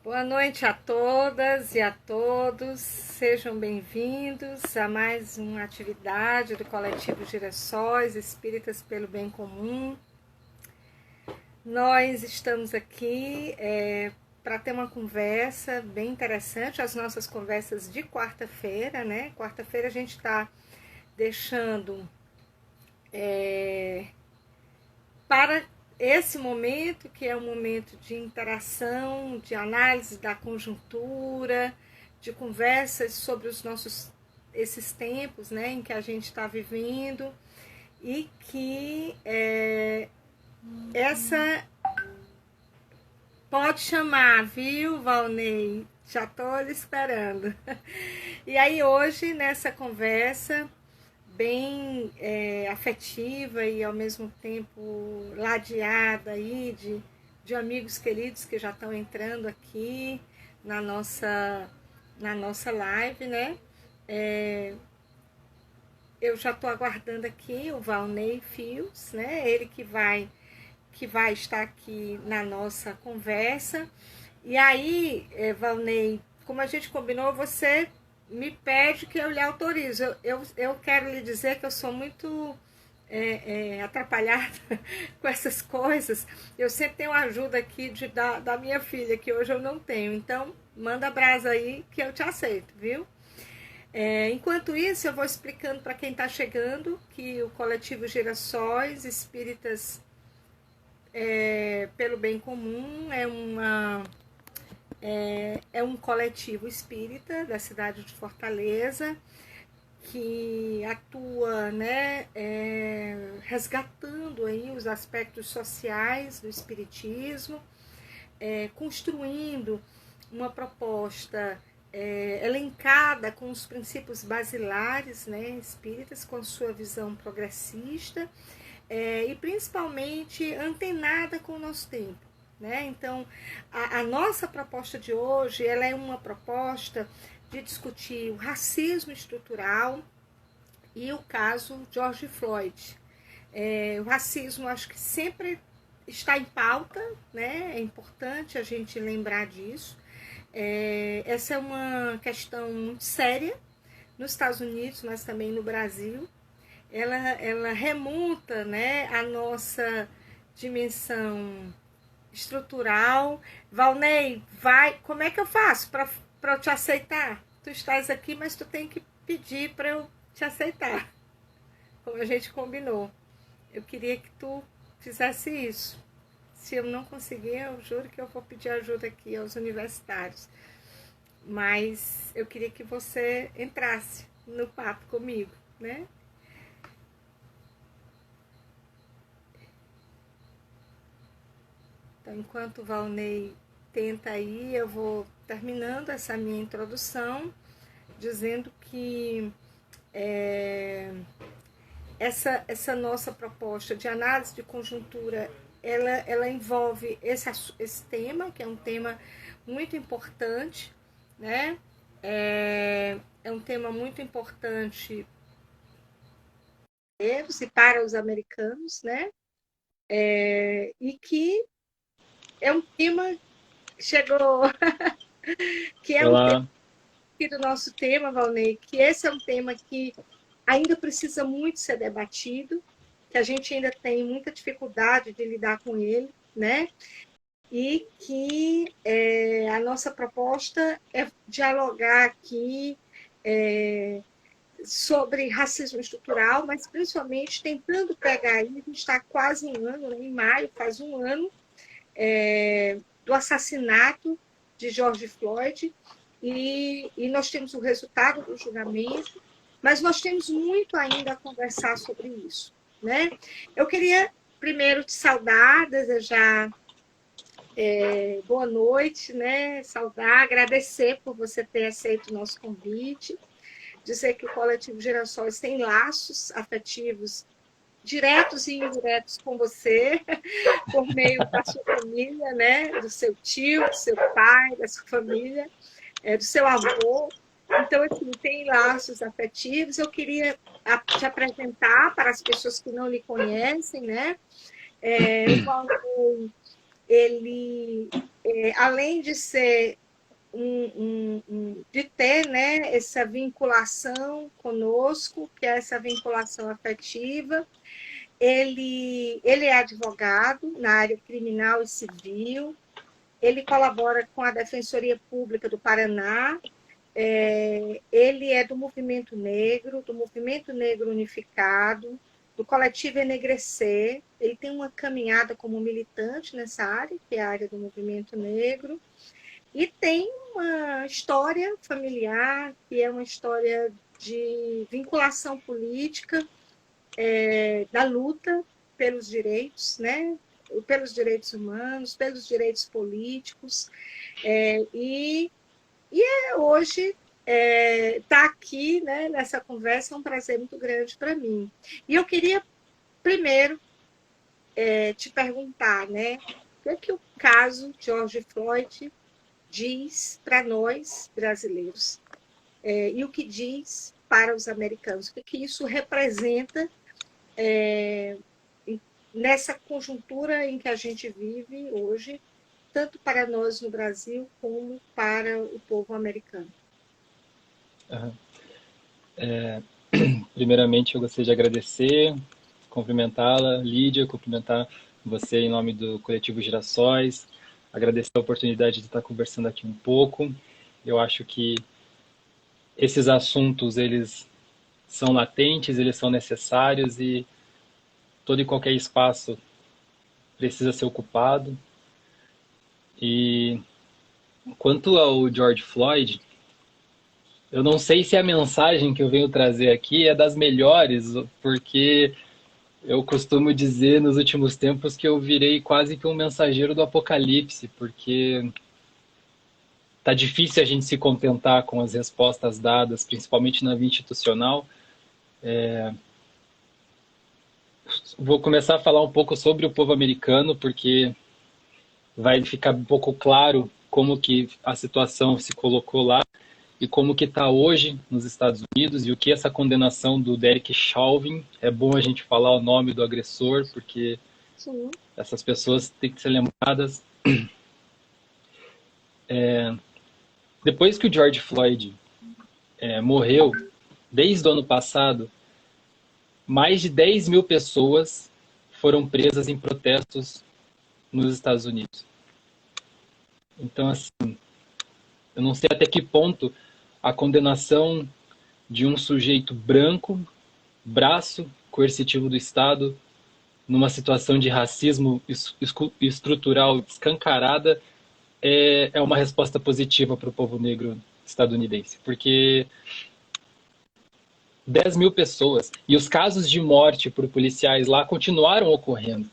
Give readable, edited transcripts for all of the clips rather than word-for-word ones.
Boa noite a todas e a todos, sejam bem-vindos a mais uma atividade do Coletivo Girassóis Espíritas pelo Bem Comum. Nós estamos aqui para ter uma conversa bem interessante, as nossas conversas de quarta-feira, né? Quarta-feira a gente está deixando para esse momento, que é um momento de interação, de análise da conjuntura, de conversas sobre esses tempos, né, em que a gente está vivendo, e que essa pode chamar, viu, Valnei? Já estou esperando. E aí hoje, nessa conversa bem afetiva e ao mesmo tempo ladeada aí de amigos queridos que já estão entrando aqui na nossa live, né? Eu já estou aguardando aqui o Valnei Fios, né? Ele que vai estar aqui na nossa conversa. E aí, Valnei, como a gente combinou, você me pede que eu lhe autorize. Eu quero lhe dizer que eu sou muito atrapalhada com essas coisas. Eu sempre tenho ajuda aqui da minha filha, que hoje eu não tenho. Então, manda brasa aí que eu te aceito, viu? Enquanto isso, eu vou explicando para quem está chegando que o Coletivo Girassóis Espíritas pelo Bem Comum é um coletivo espírita da cidade de Fortaleza que atua, né, resgatando aí os aspectos sociais do espiritismo, construindo uma proposta elencada com os princípios basilares, né, espíritas, com sua visão progressista, e principalmente antenada com o nosso tempo. Né? Então, a nossa proposta de hoje ela é uma proposta de discutir o racismo estrutural e o caso George Floyd. O racismo acho que sempre está em pauta, né? É importante a gente lembrar disso. Essa é uma questão muito séria nos Estados Unidos, mas também no Brasil. Ela remonta, né, a nossa dimensão estrutural. Valnei, como é que eu faço para eu te aceitar? Tu estás aqui, mas tu tem que pedir para eu te aceitar, como a gente combinou. Eu queria que tu fizesse isso. Se eu não conseguir, eu juro que eu vou pedir ajuda aqui aos universitários. Mas eu queria que você entrasse no papo comigo, né? Então, enquanto o Valnei tenta aí, eu vou terminando essa minha introdução, dizendo que essa nossa proposta de análise de conjuntura, ela envolve esse tema, que é um tema muito importante, né? É um tema muito importante para os americanos, né? E que é um tema que chegou, que é um tema Olá, do nosso tema, Valnei, que esse é um tema que ainda precisa muito ser debatido, que a gente ainda tem muita dificuldade de lidar com ele, né? E que a nossa proposta é dialogar aqui sobre racismo estrutural, mas principalmente tentando pegar aí, a gente está quase um ano, né? Em maio, faz um ano, do assassinato de George Floyd, e nós temos o resultado do julgamento, mas nós temos muito ainda a conversar sobre isso, né? Eu queria primeiro te saudar, desejar boa noite, né? Saudar, agradecer por você ter aceito o nosso convite, dizer que o Coletivo Girassóis tem laços afetivos diretos e indiretos com você, por meio da sua família, né? Do seu tio, do seu pai, da sua família, do seu avô. Então, assim, tem laços afetivos. Eu queria te apresentar para as pessoas que não lhe conhecem, né? O Paulo, ele além de ser de ter, né, essa vinculação conosco, que é essa vinculação afetiva. Ele é advogado na área criminal e civil, ele colabora com a Defensoria Pública do Paraná, ele é do Movimento Negro Unificado, do Coletivo Enegrecer, ele tem uma caminhada como militante nessa área, que é a área do movimento negro, e tem uma história familiar, que é uma história de vinculação política, da luta pelos direitos, né? Pelos direitos humanos, pelos direitos políticos, e hoje estar aqui, né, nessa conversa é um prazer muito grande para mim. E eu queria primeiro te perguntar, né, o que é que o caso George Floyd diz para nós brasileiros, e o que diz para os americanos, o que isso representa nessa conjuntura em que a gente vive hoje, tanto para nós no Brasil como para o povo americano. Uhum. Primeiramente, eu gostaria de agradecer, cumprimentá-la, Lídia, cumprimentar você em nome do Coletivo Girassóis, agradecer a oportunidade de estar conversando aqui um pouco. Eu acho que esses assuntos, eles são latentes, eles são necessários e todo e qualquer espaço precisa ser ocupado. E quanto ao George Floyd, eu não sei se a mensagem que eu venho trazer aqui é das melhores, porque eu costumo dizer nos últimos tempos que eu virei quase que um mensageiro do apocalipse, porque tá difícil a gente se contentar com as respostas dadas, principalmente na via institucional. Vou começar a falar um pouco sobre o povo americano, porque vai ficar um pouco claro como que a situação se colocou lá e como que está hoje nos Estados Unidos e o que essa condenação do Derek Chauvin, é bom a gente falar o nome do agressor, porque Sim. essas pessoas têm que ser lembradas. Depois que o George Floyd morreu, desde o ano passado, mais de 10 mil pessoas foram presas em protestos nos Estados Unidos. Então, assim, eu não sei até que ponto a condenação de um sujeito branco, braço coercitivo do Estado, numa situação de racismo estrutural escancarada, é uma resposta positiva para o povo negro estadunidense. Porque 10 mil pessoas e os casos de morte por policiais lá continuaram ocorrendo.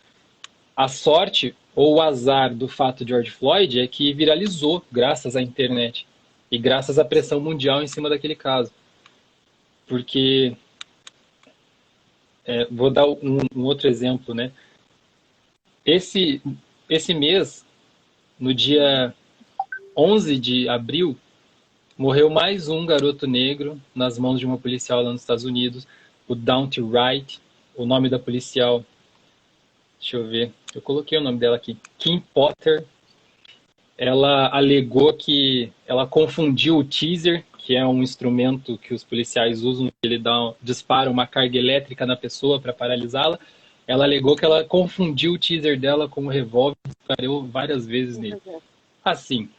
A sorte ou o azar do fato de George Floyd é que viralizou graças à internet e graças à pressão mundial em cima daquele caso. Porque, vou dar um outro exemplo, né? Esse mês, no dia 11 de abril, morreu mais um garoto negro nas mãos de uma policial lá nos Estados Unidos, o Daunte Wright, o nome da policial, deixa eu ver, eu coloquei o nome dela aqui, Kim Potter. Ela alegou que ela confundiu o teaser, que é um instrumento que os policiais usam, ele dispara uma carga elétrica na pessoa para paralisá-la. Ela alegou que ela confundiu o teaser dela com um revólver e disparou várias vezes nele. Assim,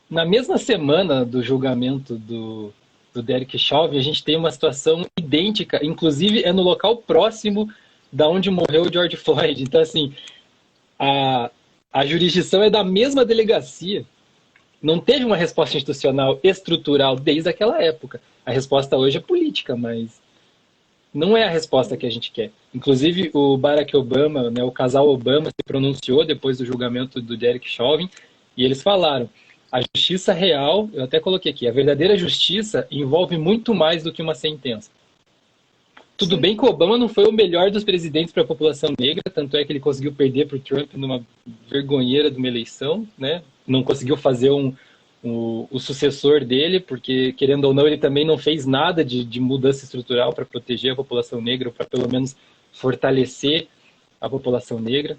na mesma semana do julgamento do Derek Chauvin, a gente tem uma situação idêntica, inclusive é no local próximo da onde morreu o George Floyd. Então, assim, a jurisdição é da mesma delegacia. Não teve uma resposta institucional estrutural desde aquela época. A resposta hoje é política, mas não é a resposta que a gente quer. Inclusive, o Barack Obama, né, o casal Obama, se pronunciou depois do julgamento do Derek Chauvin, e eles falaram: a justiça real, eu até coloquei aqui, a verdadeira justiça envolve muito mais do que uma sentença. Tudo bem que o Obama não foi o melhor dos presidentes para a população negra, tanto é que ele conseguiu perder para o Trump numa vergonheira de uma eleição, né? Não conseguiu fazer o sucessor dele, porque, querendo ou não, ele também não fez nada de mudança estrutural para proteger a população negra, para pelo menos fortalecer a população negra.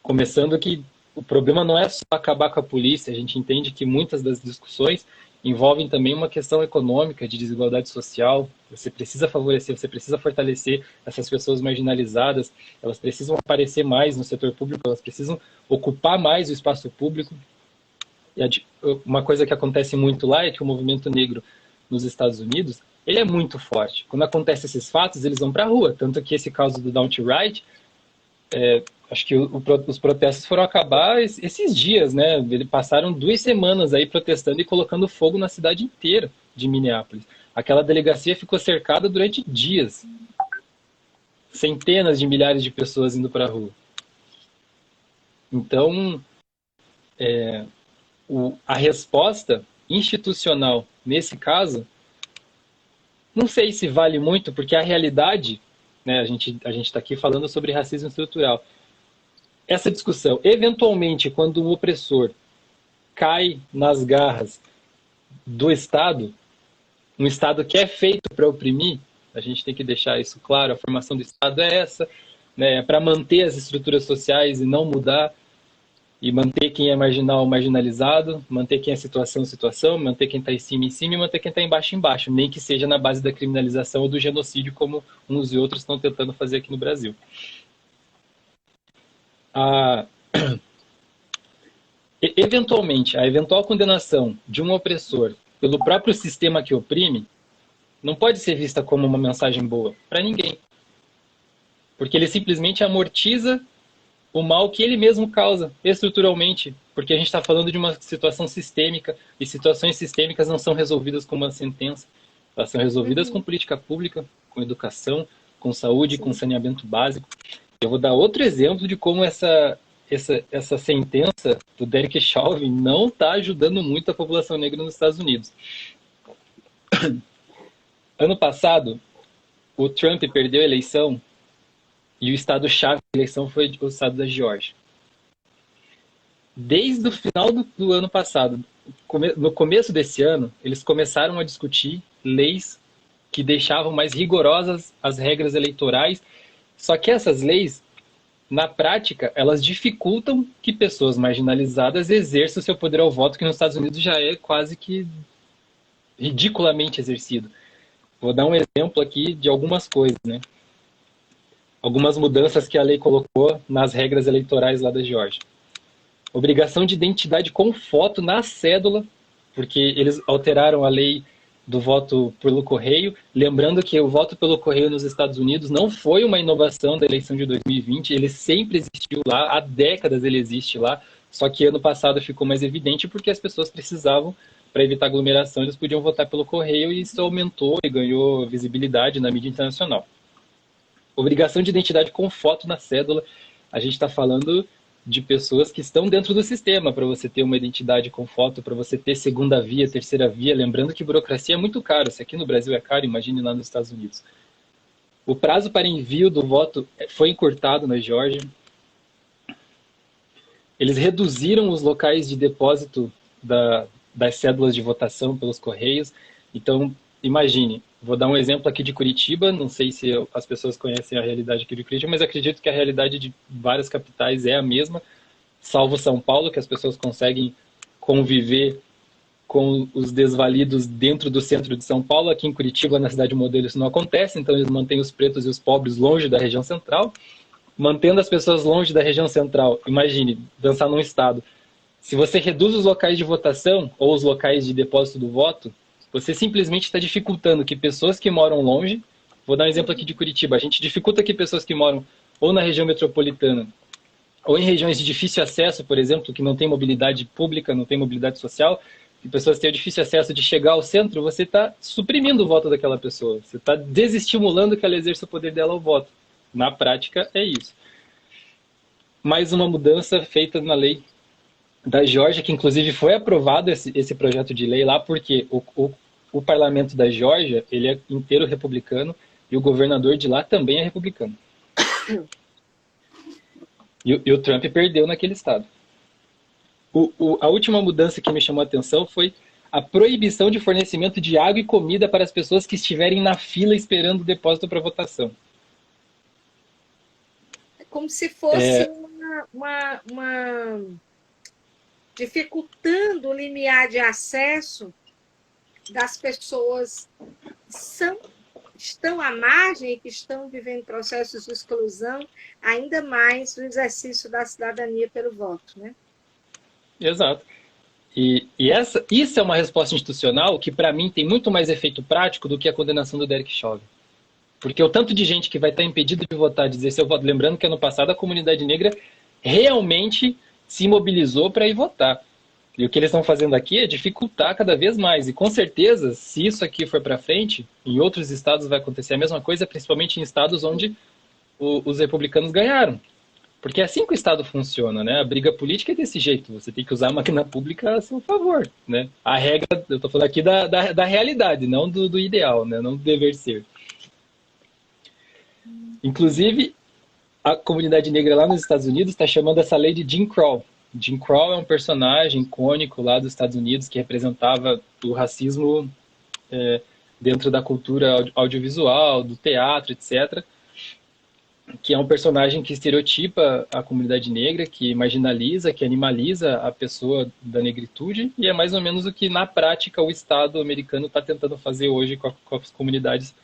Começando que o problema não é só acabar com a polícia, a gente entende que muitas das discussões envolvem também uma questão econômica, de desigualdade social. Você precisa favorecer, você precisa fortalecer essas pessoas marginalizadas, elas precisam aparecer mais no setor público, elas precisam ocupar mais o espaço público. E uma coisa que acontece muito lá é que o movimento negro nos Estados Unidos, ele é muito forte. Quando acontecem esses fatos, eles vão para a rua. Tanto que esse caso do Don't Right, acho que os protestos foram acabar esses dias, né? Eles passaram 2 semanas aí protestando e colocando fogo na cidade inteira de Minneapolis. Aquela delegacia ficou cercada durante dias. Centenas de milhares de pessoas indo para a rua. Então, a resposta institucional nesse caso, não sei se vale muito, porque a realidade, né, a gente está aqui falando sobre racismo estrutural. Essa discussão, eventualmente, quando o opressor cai nas garras do Estado, um Estado que é feito para oprimir, a gente tem que deixar isso claro, a formação do Estado é essa, né, para manter as estruturas sociais e não mudar, e manter quem é marginal marginalizado, manter quem é situação, manter quem está em cima e manter quem está embaixo, nem que seja na base da criminalização ou do genocídio, como uns e outros estão tentando fazer aqui no Brasil. Eventualmente, a eventual condenação de um opressor pelo próprio sistema que oprime não pode ser vista como uma mensagem boa para ninguém. Porque ele simplesmente amortiza o mal que ele mesmo causa estruturalmente, porque a gente está falando de uma situação sistêmica, e situações sistêmicas não são resolvidas com uma sentença, elas são resolvidas com política pública, com educação, com saúde, com saneamento básico. Eu vou dar outro exemplo de como essa sentença do Derek Chauvin não está ajudando muito a população negra nos Estados Unidos. Ano passado, o Trump perdeu a eleição e o estado-chave da eleição foi o estado da Geórgia. Desde o final do ano passado, no começo desse ano, eles começaram a discutir leis que deixavam mais rigorosas as regras eleitorais. Só que essas leis, na prática, elas dificultam que pessoas marginalizadas exerçam o seu poder ao voto, que nos Estados Unidos já é quase que ridiculamente exercido. Vou dar um exemplo aqui de algumas coisas, né? Algumas mudanças que a lei colocou nas regras eleitorais lá da Geórgia. Obrigação de identidade com foto na cédula, porque eles alteraram a lei do voto pelo correio. Lembrando que o voto pelo correio nos Estados Unidos não foi uma inovação da eleição de 2020, ele sempre existiu lá, há décadas ele existe lá, só que ano passado ficou mais evidente porque as pessoas precisavam, para evitar aglomeração, eles podiam votar pelo correio e isso aumentou e ganhou visibilidade na mídia internacional. Obrigação de identidade com foto na cédula. A gente está falando de pessoas que estão dentro do sistema para você ter uma identidade com foto, para você ter segunda via, terceira via. Lembrando que burocracia é muito caro. Se aqui no Brasil é caro, imagine lá nos Estados Unidos. O prazo para envio do voto foi encurtado na Geórgia. Eles reduziram os locais de depósito das cédulas de votação pelos correios. Então, imagine. Vou dar um exemplo aqui de Curitiba, não sei se as pessoas conhecem a realidade aqui de Curitiba, mas acredito que a realidade de várias capitais é a mesma, salvo São Paulo, que as pessoas conseguem conviver com os desvalidos dentro do centro de São Paulo. Aqui em Curitiba, na cidade modelo, isso não acontece, então eles mantêm os pretos e os pobres longe da região central. Mantendo as pessoas longe da região central, imagine, dançar num estado. Se você reduz os locais de votação ou os locais de depósito do voto, você simplesmente está dificultando que pessoas que moram longe, vou dar um exemplo aqui de Curitiba, a gente dificulta que pessoas que moram ou na região metropolitana, ou em regiões de difícil acesso, por exemplo, que não tem mobilidade pública, não tem mobilidade social, que pessoas têm difícil acesso de chegar ao centro, você está suprimindo o voto daquela pessoa, você está desestimulando que ela exerça o poder dela ao voto. Na prática, é isso. Mais uma mudança feita na lei da Geórgia, que inclusive foi aprovado esse projeto de lei lá, porque o parlamento da Geórgia, ele é inteiro republicano e o governador de lá também é republicano. E o Trump perdeu naquele estado. A última mudança que me chamou a atenção foi a proibição de fornecimento de água e comida para as pessoas que estiverem na fila esperando o depósito para votação. É como se fosse dificultando o limiar de acesso das pessoas que estão à margem e que estão vivendo processos de exclusão, ainda mais no exercício da cidadania pelo voto, né? Exato. Isso é uma resposta institucional que, para mim, tem muito mais efeito prático do que a condenação do Derek Chauvin. Porque o tanto de gente que vai estar impedido de votar, dizer seu voto, lembrando que ano passado a comunidade negra realmente se mobilizou para ir votar. E o que eles estão fazendo aqui é dificultar cada vez mais. E com certeza, se isso aqui for para frente, em outros estados vai acontecer a mesma coisa, principalmente em estados onde os republicanos ganharam. Porque é assim que o Estado funciona, né? A briga política é desse jeito. Você tem que usar a máquina pública a seu favor, né? A regra, eu estou falando aqui da realidade, não do ideal, né? Não do dever ser. Inclusive, a comunidade negra lá nos Estados Unidos está chamando essa lei de Jim Crow. Jim Crow é um personagem icônico lá dos Estados Unidos que representava o racismo dentro da cultura audiovisual, do teatro, etc., que é um personagem que estereotipa a comunidade negra, que marginaliza, que animaliza a pessoa da negritude, e é mais ou menos o que, na prática, o Estado americano está tentando fazer hoje com as comunidades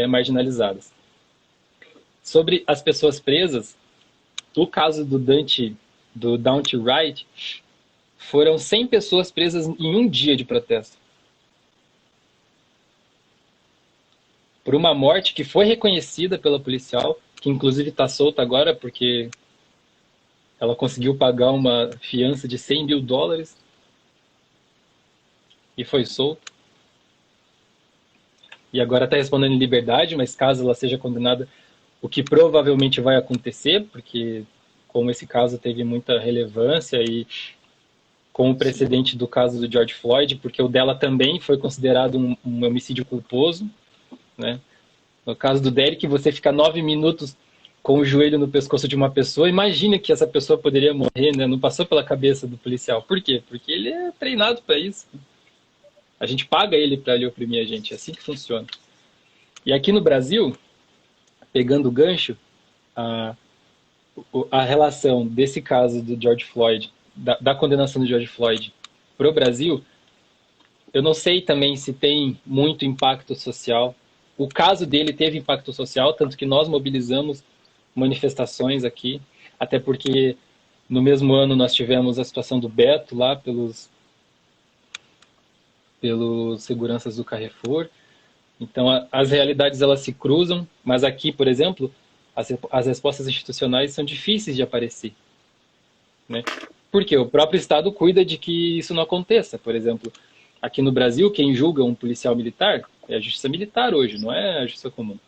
marginalizadas. Sobre as pessoas presas, o caso do Daunte Wright, foram 100 pessoas presas em um dia de protesto. Por uma morte que foi reconhecida pela policial, que inclusive está solta agora porque ela conseguiu pagar uma fiança de $100 mil e foi solta. E agora está respondendo em liberdade, mas caso ela seja condenada, o que provavelmente vai acontecer, porque como esse caso teve muita relevância e com o precedente do caso do George Floyd, porque o dela também foi considerado um homicídio culposo, né? No caso do Derek, você fica 9 minutos com o joelho no pescoço de uma pessoa, imagina que essa pessoa poderia morrer, né? Não passou pela cabeça do policial. Por quê? Porque ele é treinado para isso. A gente paga ele para ele oprimir a gente, é assim que funciona. E aqui no Brasil, pegando o gancho, a relação desse caso do George Floyd, da condenação do George Floyd para o Brasil, eu não sei também se tem muito impacto social. O caso dele teve impacto social, tanto que nós mobilizamos manifestações aqui, até porque no mesmo ano nós tivemos a situação do Beto lá pelos seguranças do Carrefour. Então as realidades elas se cruzam, mas aqui, por exemplo, as respostas institucionais são difíceis de aparecer, né? Porque o próprio Estado cuida de que isso não aconteça. Por exemplo, aqui no Brasil, quem julga um policial militar é a justiça militar hoje, não é a justiça comum.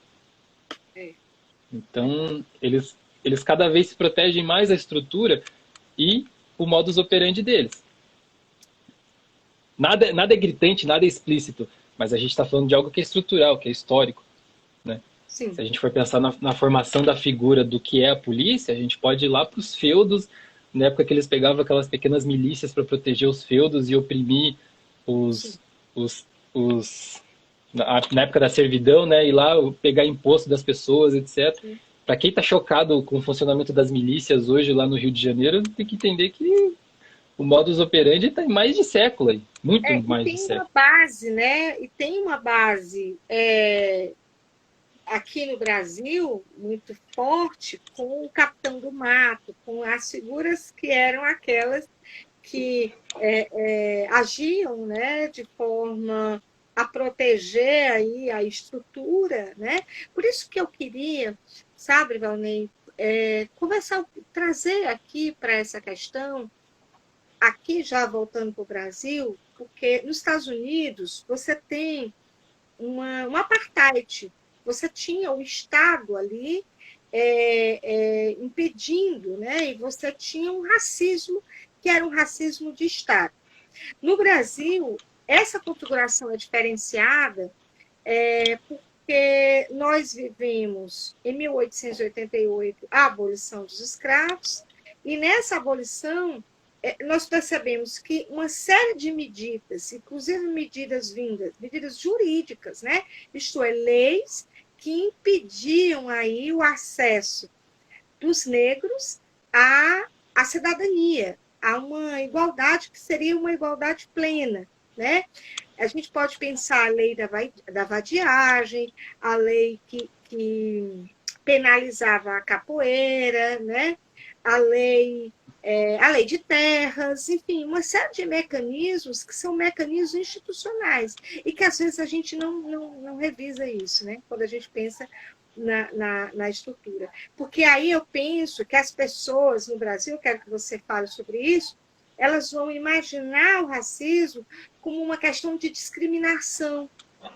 Então, eles cada vez se protegem mais a estrutura e o modus operandi deles. Nada é gritante, nada é explícito, mas a gente está falando de algo que é estrutural, que é histórico, né? Sim. Se a gente for pensar na formação da figura do que é a polícia, a gente pode ir lá para os feudos, na época que eles pegavam aquelas pequenas milícias para proteger os feudos e oprimir na época da servidão, né, ir lá pegar imposto das pessoas, etc. Para quem está chocado com o funcionamento das milícias hoje lá no Rio de Janeiro, tem que entender que o modus operandi está em mais de século aí, muito mais de século. Tem uma base, né? E tem uma base aqui no Brasil muito forte com o Capitão do Mato, com as figuras que eram aquelas que agiam, né, de forma a proteger aí a estrutura, né? Por isso que eu queria, sabe, Valnei, trazer aqui para essa questão, aqui já voltando para o Brasil, porque nos Estados Unidos você tem um apartheid, você tinha o Estado ali impedindo, né? E você tinha um racismo que era um racismo de Estado. No Brasil, essa configuração é diferenciada porque nós vivemos, em 1888, a abolição dos escravos, e nessa abolição nós percebemos que uma série de medidas, inclusive medidas jurídicas, né? Isto é, leis que impediam aí o acesso dos negros à cidadania, a uma igualdade que seria uma igualdade plena, né? A gente pode pensar a lei da vadiagem, a lei que penalizava a capoeira, né? A lei, a lei de terras, enfim, uma série de mecanismos que são mecanismos institucionais e que às vezes a gente não revisa isso, né? Quando a gente pensa na estrutura. Porque aí eu penso que as pessoas no Brasil, quero que você fale sobre isso, elas vão imaginar o racismo como uma questão de discriminação,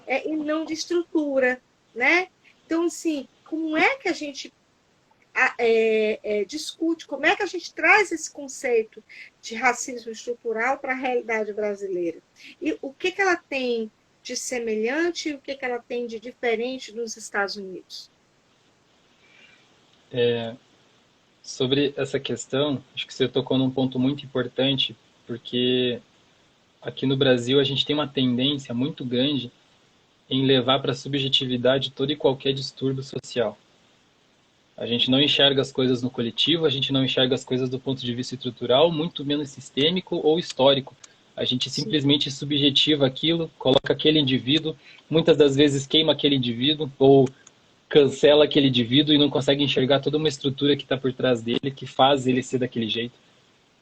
e não de estrutura, né? Então, assim, como é que a gente discute, como é que a gente traz esse conceito de racismo estrutural para a realidade brasileira? E o que ela tem de semelhante e o que ela tem de diferente nos Estados Unidos? Sobre essa questão, acho que você tocou num ponto muito importante, porque aqui no Brasil a gente tem uma tendência muito grande em levar para a subjetividade todo e qualquer distúrbio social. A gente não enxerga as coisas no coletivo, a gente não enxerga as coisas do ponto de vista estrutural, muito menos sistêmico ou histórico. A gente Sim. simplesmente subjetiva aquilo, coloca aquele indivíduo, muitas das vezes queima aquele indivíduo ou cancela aquele indivíduo e não consegue enxergar toda uma estrutura que está por trás dele, que faz ele ser daquele jeito.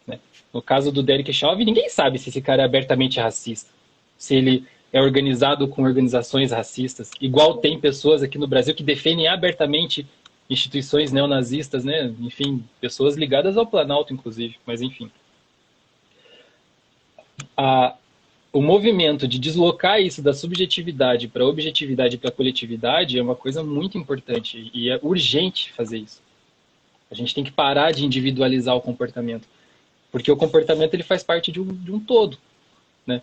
Né? No caso do Derek Chauvin, ninguém sabe se esse cara é abertamente racista, se ele é organizado com organizações racistas. Igual tem pessoas aqui no Brasil que defendem abertamente instituições neonazistas, né? Enfim, pessoas ligadas ao Planalto, inclusive. Mas, enfim. A, o movimento de deslocar isso da subjetividade para a objetividade e para a coletividade é uma coisa muito importante e é urgente fazer isso. A gente tem que parar de individualizar o comportamento, porque o comportamento ele faz parte de um todo, né?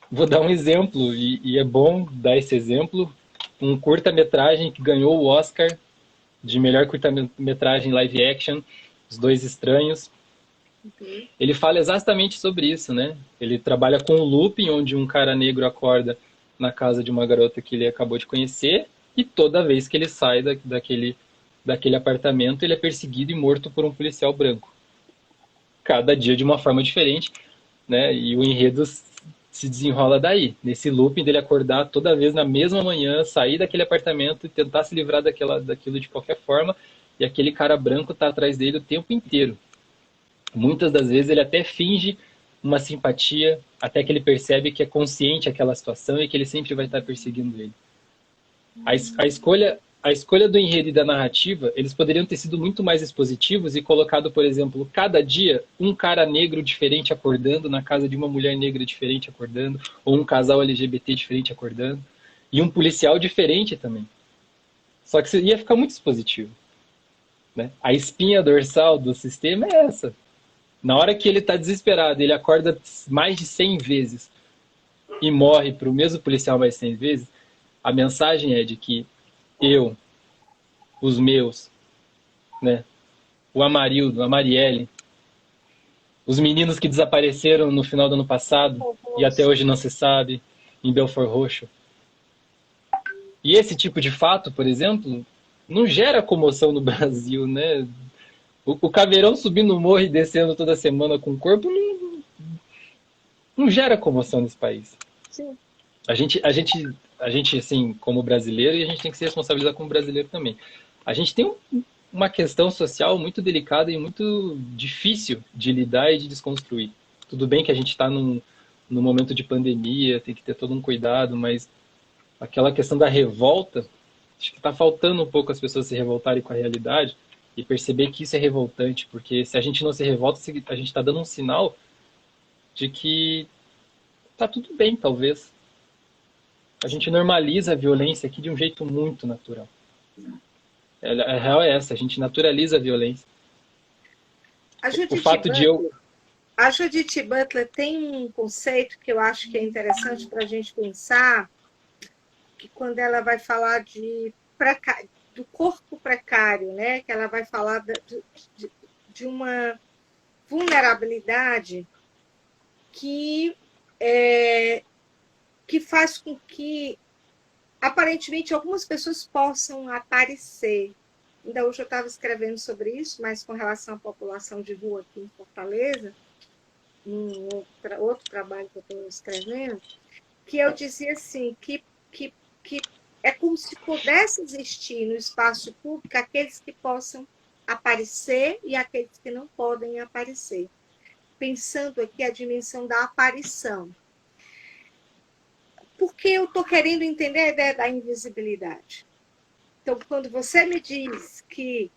Vou dar um exemplo, e é bom dar esse exemplo. Um curta-metragem que ganhou o Oscar de melhor curta-metragem live action, Os Dois Estranhos. Uhum. Ele fala exatamente sobre isso, né? Ele trabalha com o looping, onde um cara negro acorda na casa de uma garota que ele acabou de conhecer, e toda vez que ele sai daquele apartamento, ele é perseguido e morto por um policial branco. Cada dia de uma forma diferente, né? E o enredo se desenrola daí, nesse looping dele acordar toda vez na mesma manhã, sair daquele apartamento e tentar se livrar daquilo de qualquer forma, e aquele cara branco tá atrás dele o tempo inteiro. Muitas das vezes ele até finge uma simpatia, até que ele percebe que é consciente aquela situação e que ele sempre vai estar perseguindo ele. A escolha do enredo e da narrativa, eles poderiam ter sido muito mais expositivos e colocado, por exemplo, cada dia um cara negro diferente acordando na casa de uma mulher negra diferente acordando, ou um casal LGBT diferente acordando, e um policial diferente também. Só que ia ficar muito expositivo. Né? A espinha dorsal do sistema é essa. Na hora que ele está desesperado, ele acorda mais de 100 vezes e morre para o mesmo policial mais 100 vezes, a mensagem é de que eu, os meus, né? O Amarildo, a Marielle, os meninos que desapareceram no final do ano passado e até hoje não se sabe, em Belfort Roxo. E esse tipo de fato, por exemplo, não gera comoção no Brasil, né? O caveirão subindo o morro e descendo toda semana com o corpo não gera comoção nesse país. Sim. A gente, assim, como brasileiro, e a gente tem que se responsabilizar como brasileiro também. A gente tem uma questão social muito delicada e muito difícil de lidar e de desconstruir. Tudo bem que a gente está num momento de pandemia, tem que ter todo um cuidado, mas aquela questão da revolta, acho que está faltando um pouco as pessoas se revoltarem com a realidade e perceber que isso é revoltante, porque se a gente não se revolta, a gente está dando um sinal de que tá tudo bem, talvez. A gente normaliza a violência aqui de um jeito muito natural. A real é essa, a gente naturaliza a violência. A O Judith fato de eu. Butler, a Judith Butler tem um conceito que eu acho que é interessante para a gente pensar, que quando ela vai falar do corpo precário, né? Que ela vai falar de uma vulnerabilidade que, que faz com que, aparentemente, algumas pessoas possam aparecer, Ainda hoje eu estava escrevendo sobre isso, mas com relação à população de rua aqui em Fortaleza, em outro trabalho que eu estou escrevendo, que eu dizia assim, que é como se pudesse existir no espaço público aqueles que possam aparecer e aqueles que não podem aparecer. Pensando aqui a dimensão da aparição. Porque eu estou querendo entender a ideia da invisibilidade. Então, quando você me diz que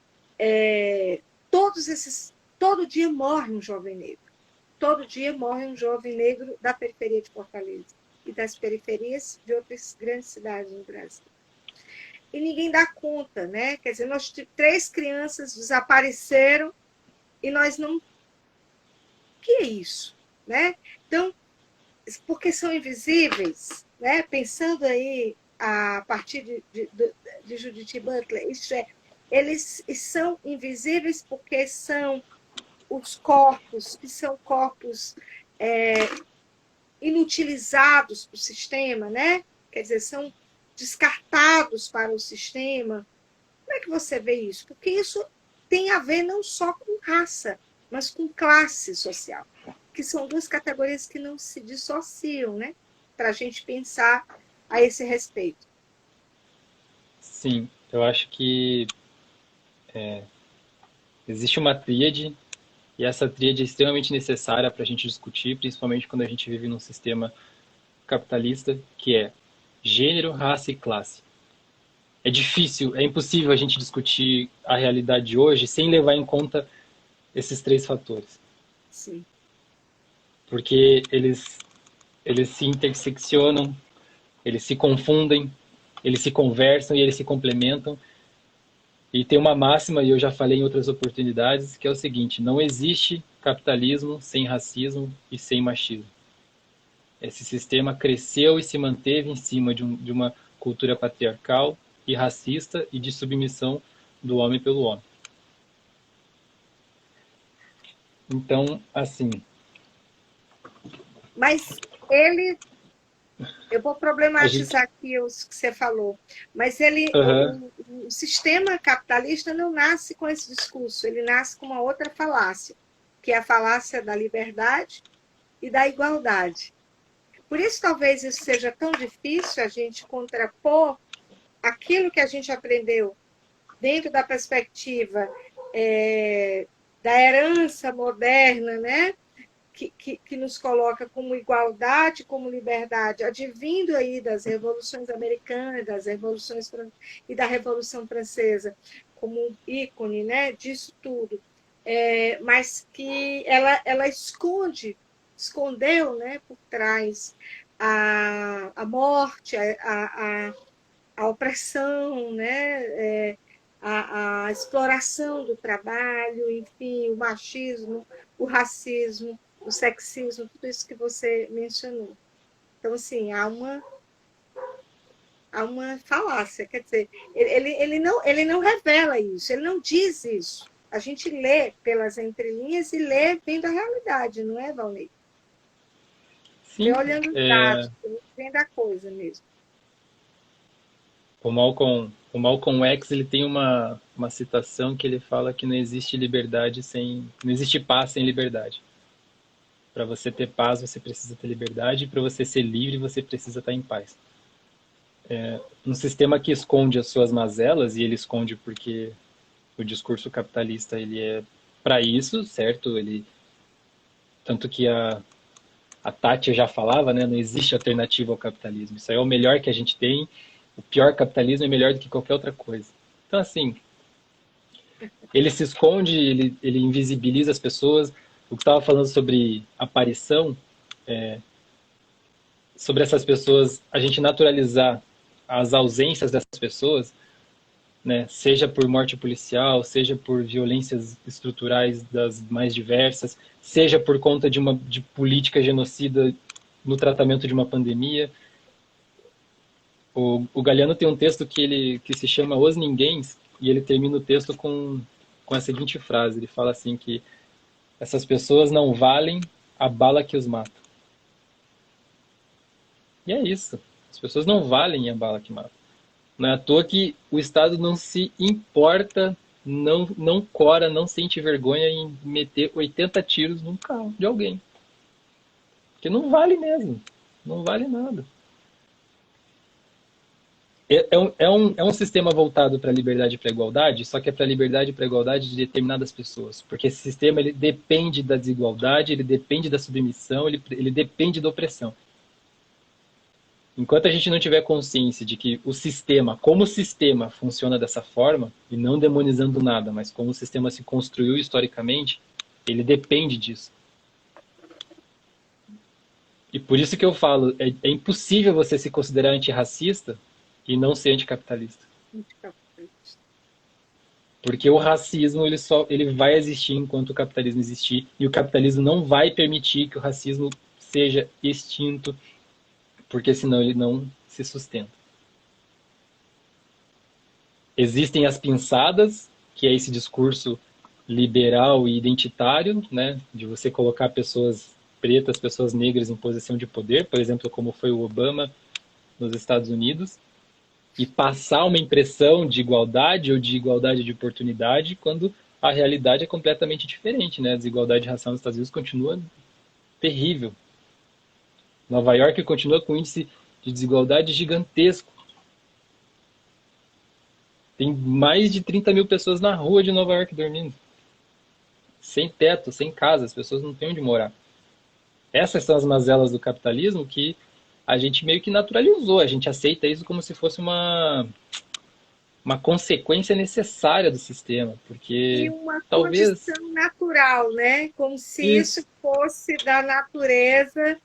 todo dia morre um jovem negro, todo dia morre um jovem negro da periferia de Fortaleza e das periferias de outras grandes cidades no Brasil. E ninguém dá conta, né? Quer dizer, nós 3 crianças desapareceram e nós não... O que é isso? Né? Então, porque são invisíveis, né? Pensando aí a partir de Judith Butler, isso é, eles são invisíveis porque são os corpos, que são corpos inutilizados para o sistema, né? Quer dizer, são descartados para o sistema. Como é que você vê isso? Porque isso tem a ver não só com raça, mas com classe social, que são 2 categorias que não se dissociam, né? Para a gente pensar a esse respeito. Sim, eu acho que existe uma tríade, e essa tríade é extremamente necessária para a gente discutir, principalmente quando a gente vive num sistema capitalista, que é gênero, raça e classe. É difícil, é impossível a gente discutir a realidade de hoje sem levar em conta esses 3 fatores. Sim. Porque eles se interseccionam, eles se confundem, eles se conversam e eles se complementam. E tem uma máxima, e eu já falei em outras oportunidades, que é o seguinte: não existe capitalismo sem racismo e sem machismo. Esse sistema cresceu e se manteve em cima de uma cultura patriarcal e racista e de submissão do homem pelo homem. Então, assim... Mas eu vou problematizar aqui o que você falou, mas o sistema capitalista não nasce com esse discurso, ele nasce com uma outra falácia, que é a falácia da liberdade e da igualdade. Por isso, talvez isso seja tão difícil a gente contrapor aquilo que a gente aprendeu dentro da perspectiva da herança moderna, né? Que nos coloca como igualdade, como liberdade, advindo aí das revoluções americanas, das revoluções e da Revolução Francesa, como um ícone, né, disso tudo, mas que ela escondeu, né, por trás a morte, a opressão, né, a exploração do trabalho, enfim, o machismo, o racismo, o sexismo, tudo isso que você mencionou. Então, assim, há uma falácia, quer dizer, ele não revela isso, ele não diz isso. A gente lê pelas entrelinhas e lê vendo a realidade, não é, Valnei? Sim, Lê olhando os dados, vendo a coisa mesmo. o Malcolm X, ele tem uma citação que ele fala que não existe liberdade não existe paz sem liberdade. Para você ter paz, você precisa ter liberdade, e para você ser livre, você precisa estar em paz. Um sistema que esconde as suas mazelas, e ele esconde porque o discurso capitalista ele é para isso, certo? Tanto que a Tati já falava, né? Não existe alternativa ao capitalismo. Isso aí é o melhor que a gente tem. O pior capitalismo é melhor do que qualquer outra coisa. Então, assim, ele se esconde, ele invisibiliza as pessoas. O que estava falando sobre aparição, sobre essas pessoas, a gente naturalizar as ausências dessas pessoas, né? Seja por morte policial, seja por violências estruturais das mais diversas, seja por conta de política genocida no tratamento de uma pandemia. O Galeano tem um texto que se chama Os Ninguéms, e ele termina o texto com a seguinte frase: ele fala assim que essas pessoas não valem a bala que os mata. E é isso. As pessoas não valem a bala que mata. Não é à toa que o Estado não se importa, não cora, não sente vergonha em meter 80 tiros num carro de alguém. Porque não vale mesmo. Não vale nada. É um sistema voltado para a liberdade e para a igualdade, só que é para a liberdade e para a igualdade de determinadas pessoas. Porque esse sistema ele depende da desigualdade, ele depende da submissão, ele depende da opressão. Enquanto a gente não tiver consciência de que o sistema, como o sistema funciona dessa forma, e não demonizando nada, mas como o sistema se construiu historicamente, ele depende disso. E por isso que eu falo, é impossível você se considerar antirracista e não ser anticapitalista. Porque o racismo ele vai existir enquanto o capitalismo existir, e o capitalismo não vai permitir que o racismo seja extinto, porque senão ele não se sustenta. Existem as pinçadas, que é esse discurso liberal e identitário, né, de você colocar pessoas pretas, pessoas negras em posição de poder, por exemplo, como foi o Obama nos Estados Unidos, e passar uma impressão de igualdade ou de igualdade de oportunidade, quando a realidade é completamente diferente, né? A desigualdade racial nos Estados Unidos continua terrível. Nova York continua com um índice de desigualdade gigantesco. Tem mais de 30 mil pessoas na rua de Nova York dormindo. Sem teto, sem casa, as pessoas não têm onde morar. Essas são as mazelas do capitalismo que a gente meio que naturalizou. A gente aceita isso como se fosse uma consequência necessária do sistema, E porque uma talvez condição natural, né? Como se isso isso, fosse da natureza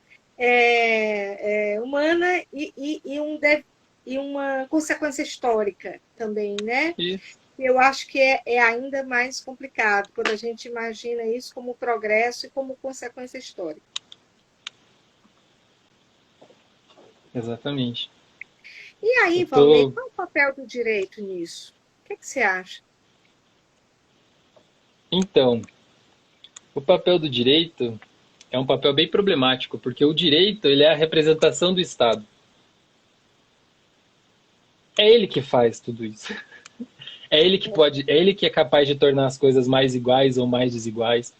humana e uma consequência histórica também, né? isso, Eu acho que é ainda mais complicado quando a gente imagina isso como progresso e como consequência histórica. exatamente. E aí, Eu Valnei, tô, qual é o papel do direito nisso? O que você acha? então, o papel do direito é um papel bem problemático, porque o direito, ele é a representação do Estado. É ele que faz tudo isso. É ele que é capaz de tornar as coisas mais iguais ou mais desiguais.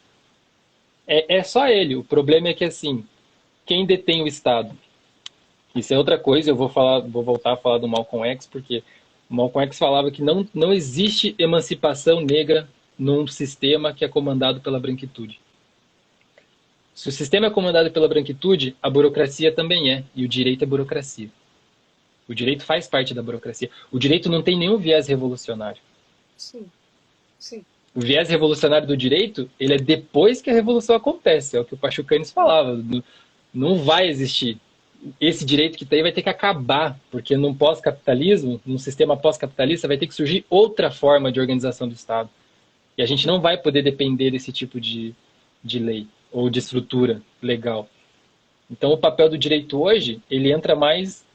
É só ele. O problema é que assim, quem detém o Estado? Isso é outra coisa, vou voltar a falar do Malcolm X, porque o Malcolm X falava que não existe emancipação negra num sistema que é comandado pela branquitude. Se o sistema é comandado pela branquitude, a burocracia também é, e o direito é burocracia. O direito faz parte da burocracia. O direito não tem nenhum viés revolucionário. Sim, sim. O viés revolucionário do direito, ele é depois que a revolução acontece, é o que o Pachucanes falava. Não vai existir. Esse direito que tem vai ter que acabar, porque num pós-capitalismo, num sistema pós-capitalista, vai ter que surgir outra forma de organização do Estado. E a gente não vai poder depender desse tipo de lei ou de estrutura legal. Então, o papel do direito hoje, ele entra mais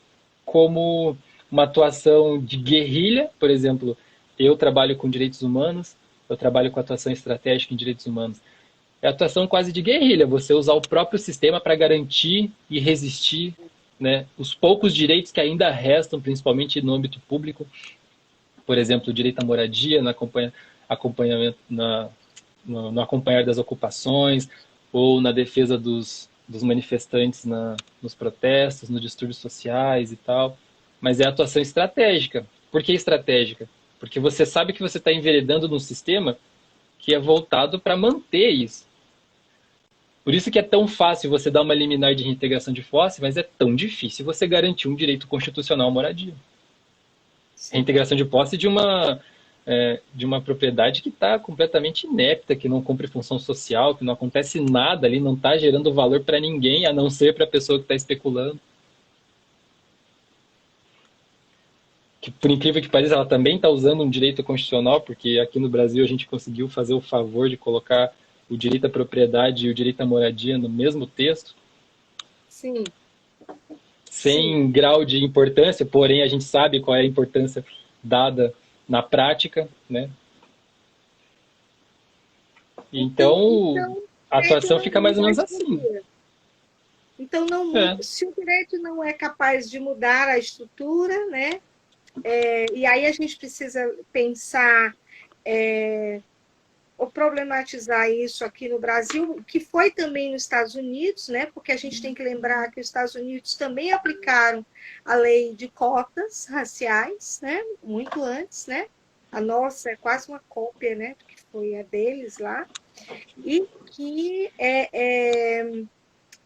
como uma atuação de guerrilha, por exemplo, eu trabalho com direitos humanos, eu trabalho com atuação estratégica em direitos humanos. É atuação quase de guerrilha, você usar o próprio sistema para garantir e resistir, né, os poucos direitos que ainda restam, principalmente no âmbito público, por exemplo, o direito à moradia, no acompanhamento, no acompanhar das ocupações, ou na defesa dos manifestantes nos protestos, nos distúrbios sociais e tal. Mas é atuação estratégica. Por que estratégica? Porque você sabe que você está enveredando num sistema que é voltado para manter isso. Por isso que é tão fácil você dar uma liminar de reintegração de posse, mas é tão difícil você garantir um direito constitucional à moradia. Sim. Reintegração de posse de uma propriedade que está completamente inepta, que não cumpre função social, que não acontece nada ali, não está gerando valor para ninguém, a não ser para a pessoa que está especulando. Que, por incrível que pareça, ela também está usando um direito constitucional, porque aqui no Brasil a gente conseguiu fazer o favor de colocar o direito à propriedade e o direito à moradia no mesmo texto, Sim, sim. sem grau de importância, porém a gente sabe qual é a importância dada na prática, né? Então, Então, o a direito atuação não fica mais ou muda a menos assim. estrutura. Então, não É, muda. Se o direito não é capaz de mudar a estrutura, né? E aí a gente precisa pensar ou problematizar isso aqui no Brasil, que foi também nos Estados Unidos, né? Porque a gente tem que lembrar que os Estados Unidos também aplicaram a lei de cotas raciais, né? Muito antes, né? A nossa é quase uma cópia, né? Do que foi a deles lá. E que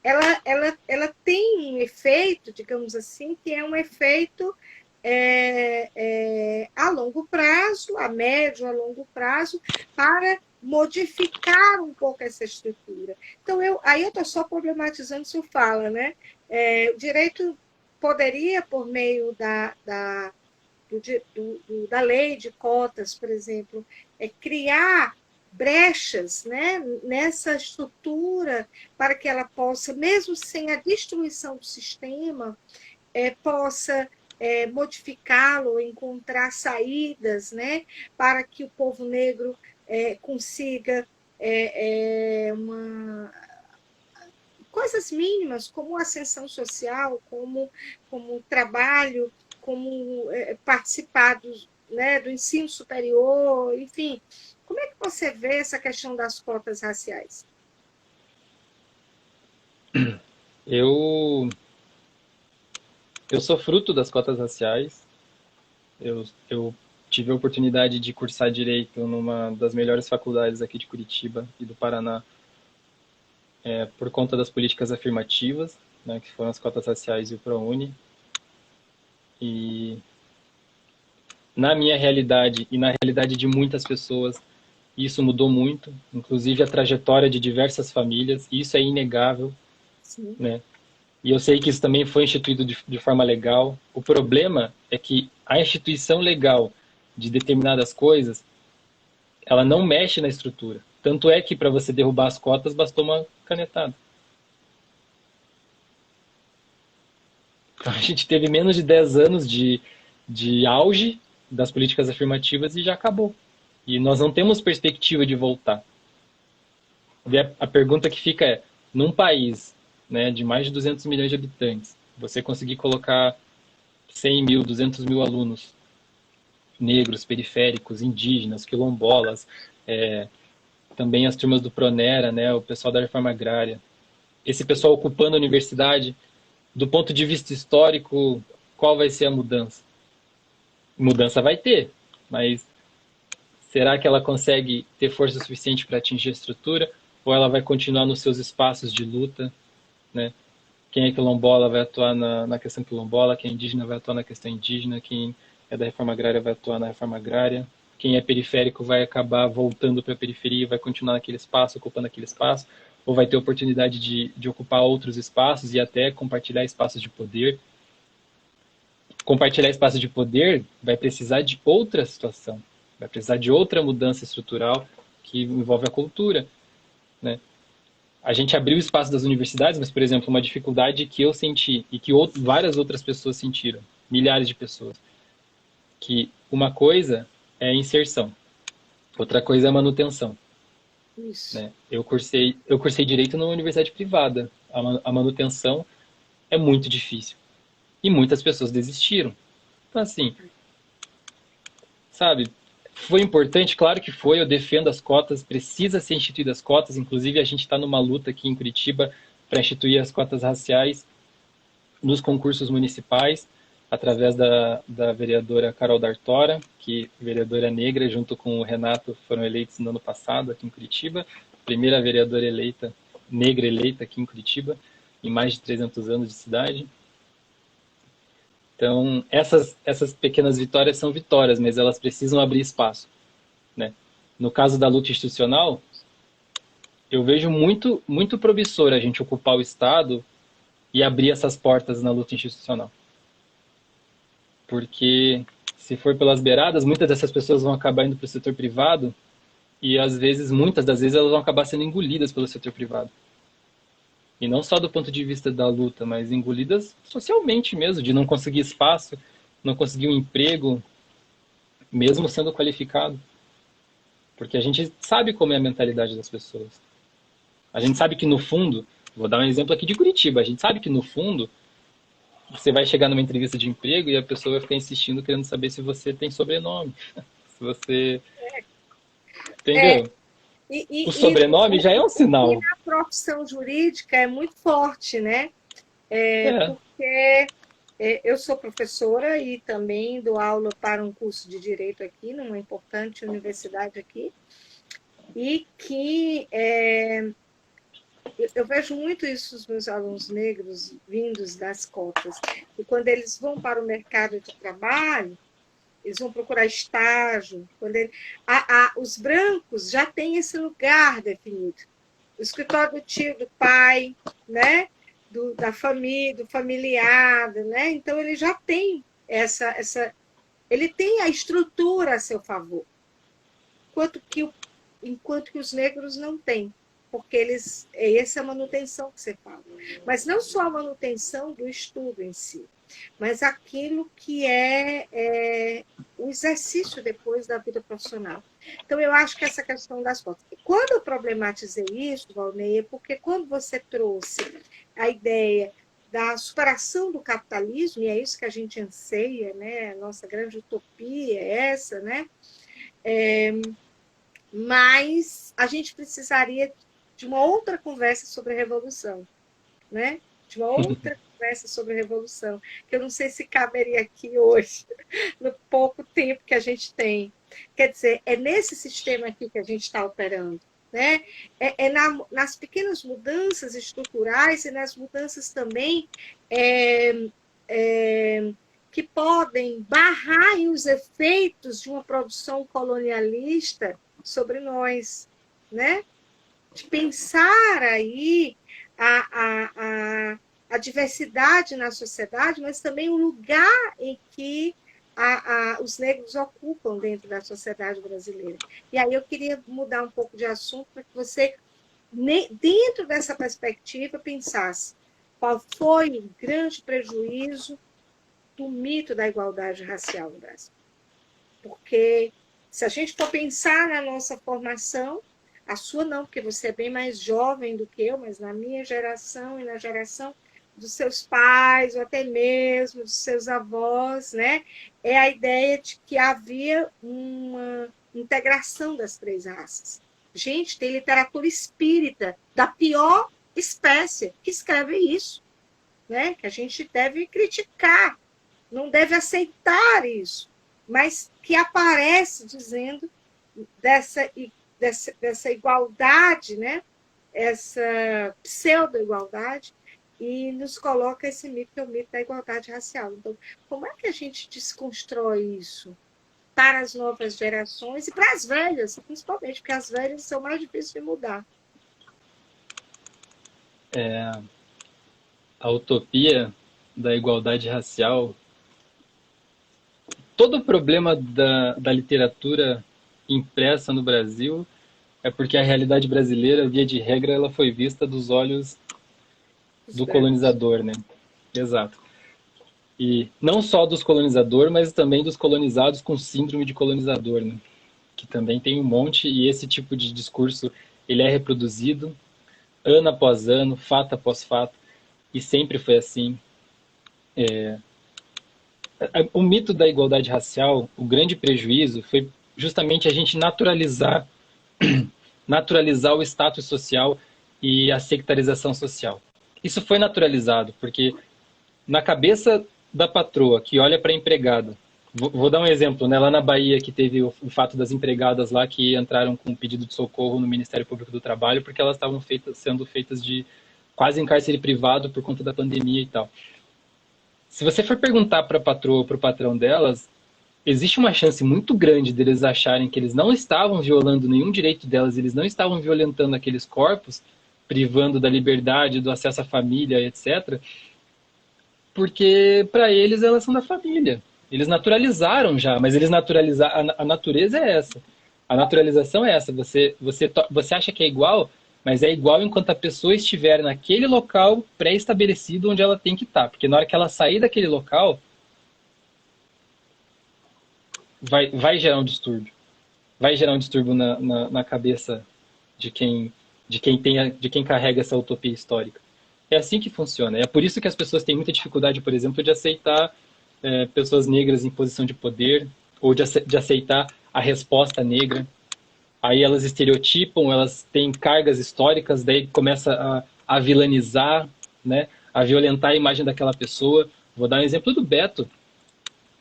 ela tem um efeito, digamos assim, que é um efeito a longo prazo, a médio, a longo prazo, para modificar um pouco essa estrutura. Então, aí eu estou só problematizando se eu falo, né? O direito poderia, por meio da lei de cotas, por exemplo, criar brechas, né, nessa estrutura para que ela possa, mesmo sem a destruição do sistema, possa modificá-lo, encontrar saídas, né, para que o povo negro consiga coisas mínimas, como ascensão social, como trabalho, como participar do ensino superior, enfim. Como é que você vê essa questão das cotas raciais? Eu, eu sou fruto das cotas raciais. Eu tive a oportunidade de cursar Direito numa das melhores faculdades aqui de Curitiba e do Paraná, por conta das políticas afirmativas, né, que foram as cotas raciais e o ProUni. E na minha realidade e na realidade de muitas pessoas, isso mudou muito, inclusive a trajetória de diversas famílias, e isso é inegável, Sim. né? E eu sei que isso também foi instituído de forma legal. O problema é que a instituição legal de determinadas coisas, ela não mexe na estrutura. Tanto é que para você derrubar as cotas bastou uma canetada. Então, a gente teve menos de 10 anos de auge das políticas afirmativas e já acabou. E nós não temos perspectiva de voltar. E a pergunta que fica é, num país, né, de mais de 200 milhões de habitantes, você conseguir colocar 100 mil, 200 mil alunos negros, periféricos, indígenas, quilombolas, também as turmas do Pronera, né, o pessoal da reforma agrária, esse pessoal ocupando a universidade, do ponto de vista histórico, qual vai ser a mudança? Mudança vai ter, mas será que ela consegue ter força suficiente para atingir a estrutura? Ou ela vai continuar nos seus espaços de luta, né? Quem é quilombola vai atuar na questão quilombola, quem é indígena vai atuar na questão indígena, quem é da reforma agrária vai atuar na reforma agrária, quem é periférico vai acabar voltando para a periferia, vai continuar naquele espaço, ocupando aquele espaço, ou vai ter oportunidade de ocupar outros espaços e até compartilhar espaços de poder. Compartilhar espaço de poder vai precisar de outra situação, vai precisar de outra mudança estrutural que envolve a cultura, né? A gente abriu o espaço das universidades, mas, por exemplo, uma dificuldade que eu senti e que várias outras pessoas sentiram, milhares de pessoas, que uma coisa é inserção, outra coisa é manutenção. Isso. Né? Eu cursei direito numa universidade privada. A manutenção é muito difícil. E muitas pessoas desistiram. Então, assim, sabe, foi importante, claro que foi, eu defendo as cotas, precisa ser instituídas as cotas, inclusive a gente está numa luta aqui em Curitiba para instituir as cotas raciais nos concursos municipais, através da vereadora Carol D'Artora, que vereadora negra, junto com o Renato, foram eleitos no ano passado aqui em Curitiba, primeira vereadora eleita, negra eleita aqui em Curitiba, em mais de 300 anos de cidade. Então, essas pequenas vitórias são vitórias, mas elas precisam abrir espaço, né? No caso da luta institucional, eu vejo muito, muito promissor a gente ocupar o Estado e abrir essas portas na luta institucional. Porque se for pelas beiradas, muitas dessas pessoas vão acabar indo para o setor privado e às vezes, muitas das vezes, elas vão acabar sendo engolidas pelo setor privado. E não só do ponto de vista da luta, mas engolidas socialmente mesmo, de não conseguir espaço, não conseguir um emprego, mesmo sendo qualificado. Porque a gente sabe como é a mentalidade das pessoas. A gente sabe que no fundo, vou dar um exemplo aqui de Curitiba, a gente sabe que no fundo você vai chegar numa entrevista de emprego e a pessoa vai ficar insistindo, querendo saber se você tem sobrenome. Se você... É, Entendeu? e, O e, e, sobrenome já é um e sinal. na profissão jurídica é muito forte, né? É. Porque eu sou professora e também dou aula para um curso de direito aqui, numa importante universidade aqui, e que eu vejo muito isso nos meus alunos negros vindos das cotas, e quando eles vão para o mercado de trabalho, eles vão procurar estágio, os brancos já têm esse lugar definido. O escritório do tio, do pai, né? Da família, do familiar, né? Então ele já tem ele tem a estrutura a seu favor, enquanto que os negros não têm, porque essa é a manutenção que você fala. Mas não só a manutenção do estudo em si, mas aquilo que é o exercício depois da vida profissional. Então, eu acho que essa questão das cotas. Quando eu problematizei isso, Valnei, é porque quando você trouxe a ideia da superação do capitalismo, e é isso que a gente anseia, né? A nossa grande utopia é essa, né? Mas a gente precisaria de uma outra conversa sobre a revolução, né? De uma outra conversa sobre a revolução, que eu não sei se caberia aqui hoje, no pouco tempo que a gente tem. Quer dizer, é nesse sistema aqui que a gente está operando, né? Nas pequenas mudanças estruturais e nas mudanças também é, é, que podem barrar os efeitos de uma produção colonialista sobre nós, né? De pensar aí a diversidade na sociedade, mas também o lugar em que os negros ocupam dentro da sociedade brasileira. E aí eu queria mudar um pouco de assunto para que você, dentro dessa perspectiva, pensasse qual foi o grande prejuízo do mito da igualdade racial no Brasil. Porque se a gente for pensar na nossa formação, a sua não, porque você é bem mais jovem do que eu, mas na minha geração e na geração dos seus pais, ou até mesmo dos seus avós, né? É a ideia de que havia uma integração das três raças. Gente, tem literatura espírita da pior espécie que escreve isso, né? Que a gente deve criticar, não deve aceitar isso, mas que aparece dizendo dessa igualdade, né? Essa pseudo-igualdade, e nos coloca esse mito, que é o mito da igualdade racial. Então, como é que a gente desconstrói isso para as novas gerações e para as velhas, principalmente, porque as velhas são mais difíceis de mudar? A utopia da igualdade racial, todo o problema da literatura impressa no Brasil é porque a realidade brasileira, via de regra, ela foi vista dos olhos Os do brancos. colonizador, né? Exato. E não só dos colonizadores, mas também dos colonizados com síndrome de colonizador, né? Que também tem um monte, e esse tipo de discurso ele é reproduzido ano após ano, fato após fato, e sempre foi assim. O mito da igualdade racial, o grande prejuízo foi justamente a gente naturalizar o status social e a sectarização social. Isso foi naturalizado, porque na cabeça da patroa que olha para a empregada, vou dar um exemplo, né? Lá na Bahia que teve o fato das empregadas lá que entraram com um pedido de socorro no Ministério Público do Trabalho porque elas estavam sendo feitas de quase em cárcere privado por conta da pandemia e tal. Se você for perguntar para a patroa ou para o patrão delas, existe uma chance muito grande deles acharem que eles não estavam violando nenhum direito delas, eles não estavam violentando aqueles corpos, privando da liberdade, do acesso à família, etc. Porque para eles elas são da família. Eles naturalizaram já, mas eles naturalizaram. A natureza é essa. A naturalização é essa. Você acha que é igual, mas é igual enquanto a pessoa estiver naquele local pré-estabelecido onde ela tem que estar. Porque na hora que ela sair daquele local, vai gerar um distúrbio. Vai gerar um distúrbio na cabeça de quem carrega essa utopia histórica. É assim que funciona. É por isso que as pessoas têm muita dificuldade, por exemplo, de aceitar pessoas negras em posição de poder, ou de aceitar a resposta negra. Aí elas estereotipam, elas têm cargas históricas, daí começa a vilanizar, né? A violentar a imagem daquela pessoa. Vou dar um exemplo do Beto.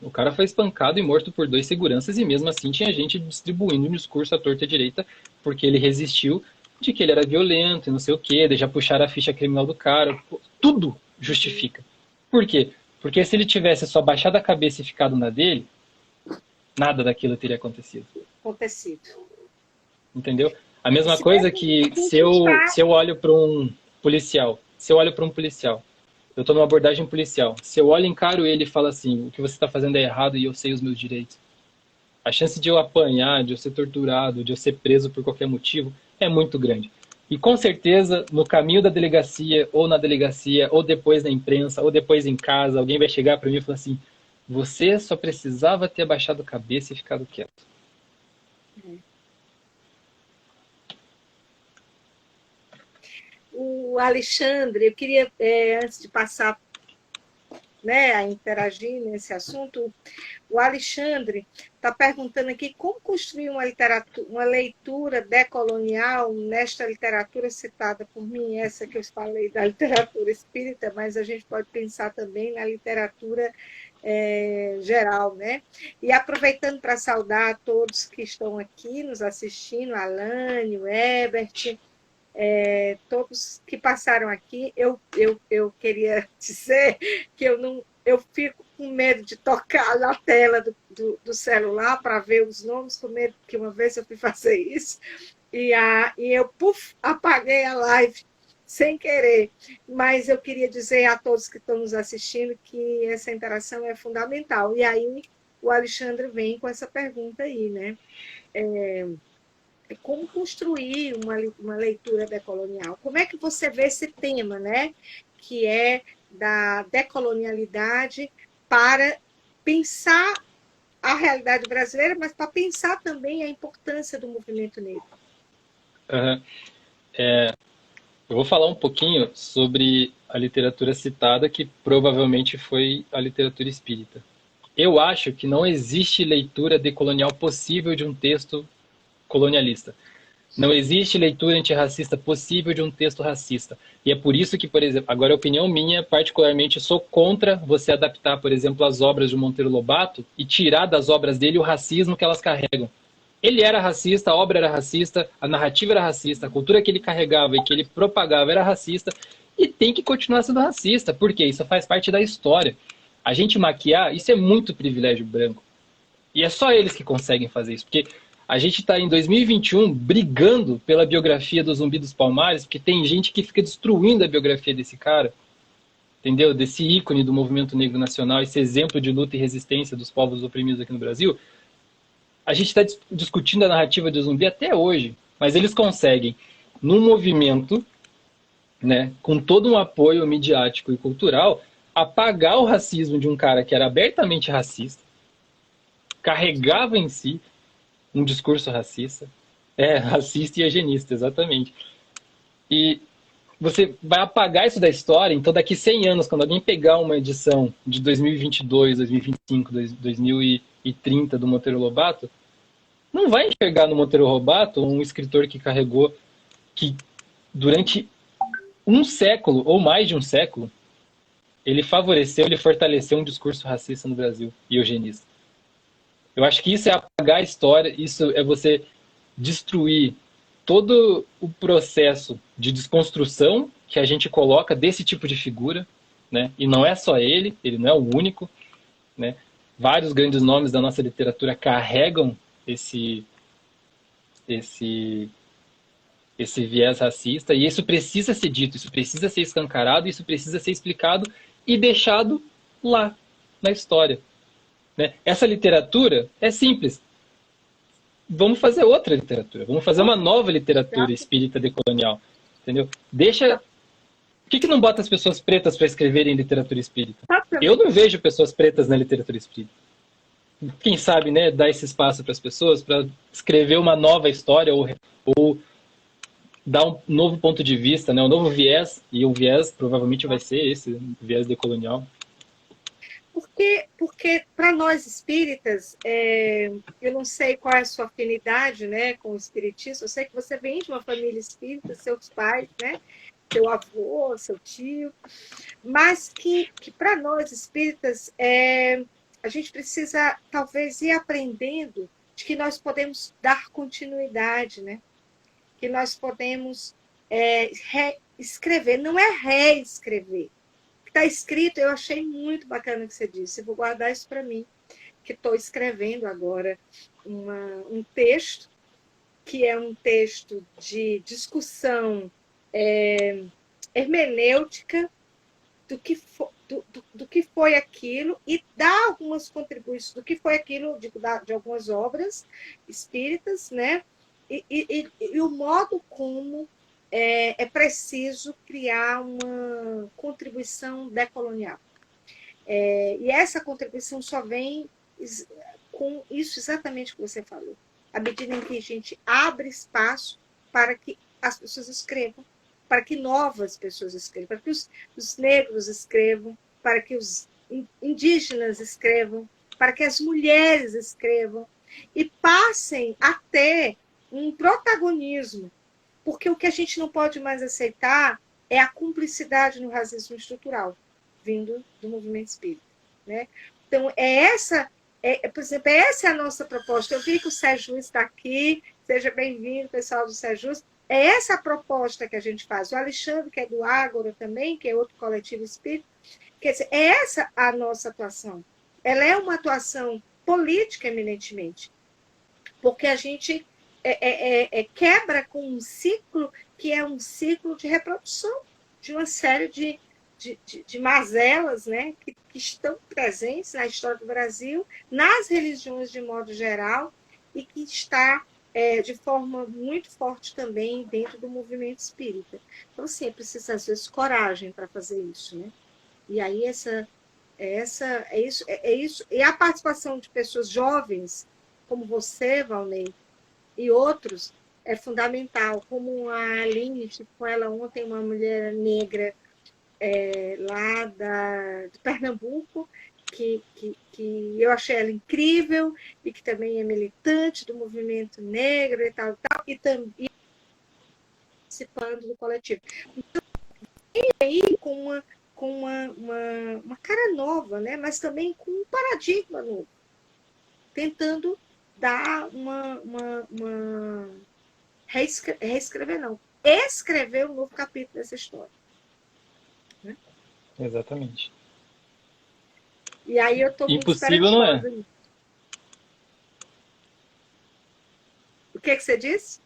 O cara foi espancado e morto por 2 seguranças e mesmo assim tinha gente distribuindo um discurso à torta e à direita porque ele resistiu de que ele era violento e não sei o quê, de já puxar a ficha criminal do cara. Tudo justifica. Por quê? Porque se ele tivesse só baixado a cabeça e ficado na dele, nada daquilo teria acontecido. Entendeu? A mesma coisa que se eu olho para um policial, eu estou numa abordagem policial, se eu olho, encaro ele e falo assim, o que você está fazendo é errado e eu sei os meus direitos. A chance de eu apanhar, de eu ser torturado, de eu ser preso por qualquer motivo é muito grande. E com certeza, no caminho da delegacia, ou depois na imprensa, ou depois em casa, alguém vai chegar para mim e falar assim, você só precisava ter abaixado a cabeça e ficado quieto. O Alexandre, eu queria, antes de passar, né, a interagir nesse assunto, o Alexandre está perguntando aqui como construir uma leitura decolonial nesta literatura citada por mim, essa que eu falei da literatura espírita, mas a gente pode pensar também na literatura geral, né? E aproveitando para saudar a todos que estão aqui nos assistindo, a Alane, o Ebert, todos que passaram aqui, eu queria dizer que eu fico com medo de tocar na tela do celular para ver os nomes, com medo que uma vez eu fui fazer isso, e eu apaguei a live sem querer. Mas eu queria dizer a todos que estão nos assistindo que essa interação é fundamental. E aí o Alexandre vem com essa pergunta aí, né? Como construir uma leitura decolonial. Como é que você vê esse tema, né? Que é da decolonialidade para pensar a realidade brasileira, mas para pensar também a importância do movimento negro. Eu vou falar um pouquinho sobre a literatura citada, que provavelmente foi a literatura espírita. Eu acho que não existe leitura decolonial possível de um texto colonialista. Não existe leitura antirracista possível de um texto racista. E é por isso que, por exemplo, agora a opinião minha, particularmente, sou contra você adaptar, por exemplo, as obras de Monteiro Lobato e tirar das obras dele o racismo que elas carregam. Ele era racista, a obra era racista, a narrativa era racista, a cultura que ele carregava e que ele propagava era racista e tem que continuar sendo racista, porque isso faz parte da história. A gente maquiar, isso é muito privilégio branco. E é só eles que conseguem fazer isso, porque a gente está em 2021 brigando pela biografia do Zumbi dos Palmares, porque tem gente que fica destruindo a biografia desse cara, entendeu? Desse ícone do movimento negro nacional, esse exemplo de luta e resistência dos povos oprimidos aqui no Brasil. A gente está discutindo a narrativa do Zumbi até hoje, mas eles conseguem, num movimento, né, com todo um apoio midiático e cultural, apagar o racismo de um cara que era abertamente racista, carregava em si um discurso racista, racista e eugenista, exatamente. E você vai apagar isso da história, então daqui 100 anos, quando alguém pegar uma edição de 2022, 2025, 2030 do Monteiro Lobato, não vai enxergar no Monteiro Lobato um escritor que carregou, que durante um século, ou mais de um século, ele favoreceu, ele fortaleceu um discurso racista no Brasil e eugenista. Eu acho que isso é apagar a história, isso é você destruir todo o processo de desconstrução que a gente coloca desse tipo de figura, né? E não é só ele não é o único, né? Vários grandes nomes da nossa literatura carregam esse viés racista, e isso precisa ser dito, isso precisa ser escancarado, isso precisa ser explicado e deixado lá, na história. Né? Essa literatura é simples. Vamos fazer outra literatura, vamos fazer uma nova literatura espírita decolonial. Entendeu? Deixa... Por que não bota as pessoas pretas para escreverem literatura espírita? Eu não vejo pessoas pretas na literatura espírita. Quem sabe, né, dar esse espaço para as pessoas para escrever uma nova história ou dar um novo ponto de vista, né? Um novo viés, e o viés provavelmente vai ser esse, viés decolonial. Porque para nós espíritas, eu não sei qual é a sua afinidade, né, com o espiritismo. Eu sei que você vem de uma família espírita, seus pais, né, seu avô, seu tio, mas que para nós espíritas, a gente precisa talvez ir aprendendo de que nós podemos dar continuidade, né, que nós podemos reescrever, não é reescrever. Está escrito, eu achei muito bacana o que você disse. Eu vou guardar isso para mim, que estou escrevendo agora um texto, que é um texto de discussão hermenêutica do que foi aquilo e dar algumas contribuições do que foi aquilo de algumas obras espíritas, né? E o modo como é preciso criar uma contribuição decolonial. E essa contribuição só vem com isso exatamente que você falou. À medida em que a gente abre espaço para que as pessoas escrevam, para que novas pessoas escrevam, para que os negros escrevam, para que os indígenas escrevam, para que as mulheres escrevam e passem a ter um protagonismo. Porque o que a gente não pode mais aceitar é a cumplicidade no racismo estrutural, vindo do movimento espírita. Né? Então, por exemplo, essa é a nossa proposta. Eu vi que o Sérgio está aqui, seja bem-vindo, pessoal do Sérgio. É essa a proposta que a gente faz. O Alexandre, que é do Ágora também, que é outro coletivo espírita, quer dizer, é essa a nossa atuação. Ela é uma atuação política, eminentemente, porque a gente quebra com um ciclo que é um ciclo de reprodução de uma série de mazelas, né, que estão presentes na história do Brasil, nas religiões de modo geral, e que está de forma muito forte também dentro do movimento espírita. Então, assim, é preciso, às vezes, coragem para fazer isso, né? E aí, é isso. E a participação de pessoas jovens, como você, Valnei, e outros, é fundamental. Como a Aline, com ela ontem, uma mulher negra lá de Pernambuco, que eu achei ela incrível e que também é militante do movimento negro e tal, e também participando do coletivo. Então, e aí com uma cara nova, né? Mas também com um paradigma novo, tentando dar reescrever, não, escrever um novo capítulo dessa história. Né? Exatamente. E aí eu estou muito Impossível não é. esperançosa. O que você disse?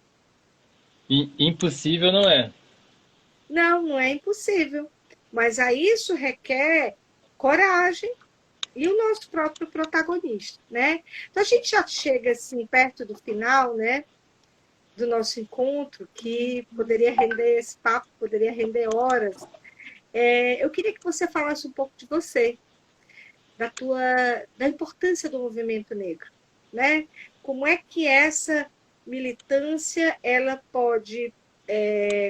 Impossível não é. Não, não é impossível. Mas aí isso requer coragem e o nosso próprio protagonista, né? Então a gente já chega assim perto do final, né, do nosso encontro, que poderia render esse papo, poderia render horas. Eu queria que você falasse um pouco de você, da importância do movimento negro, né? Como é que essa militância ela pode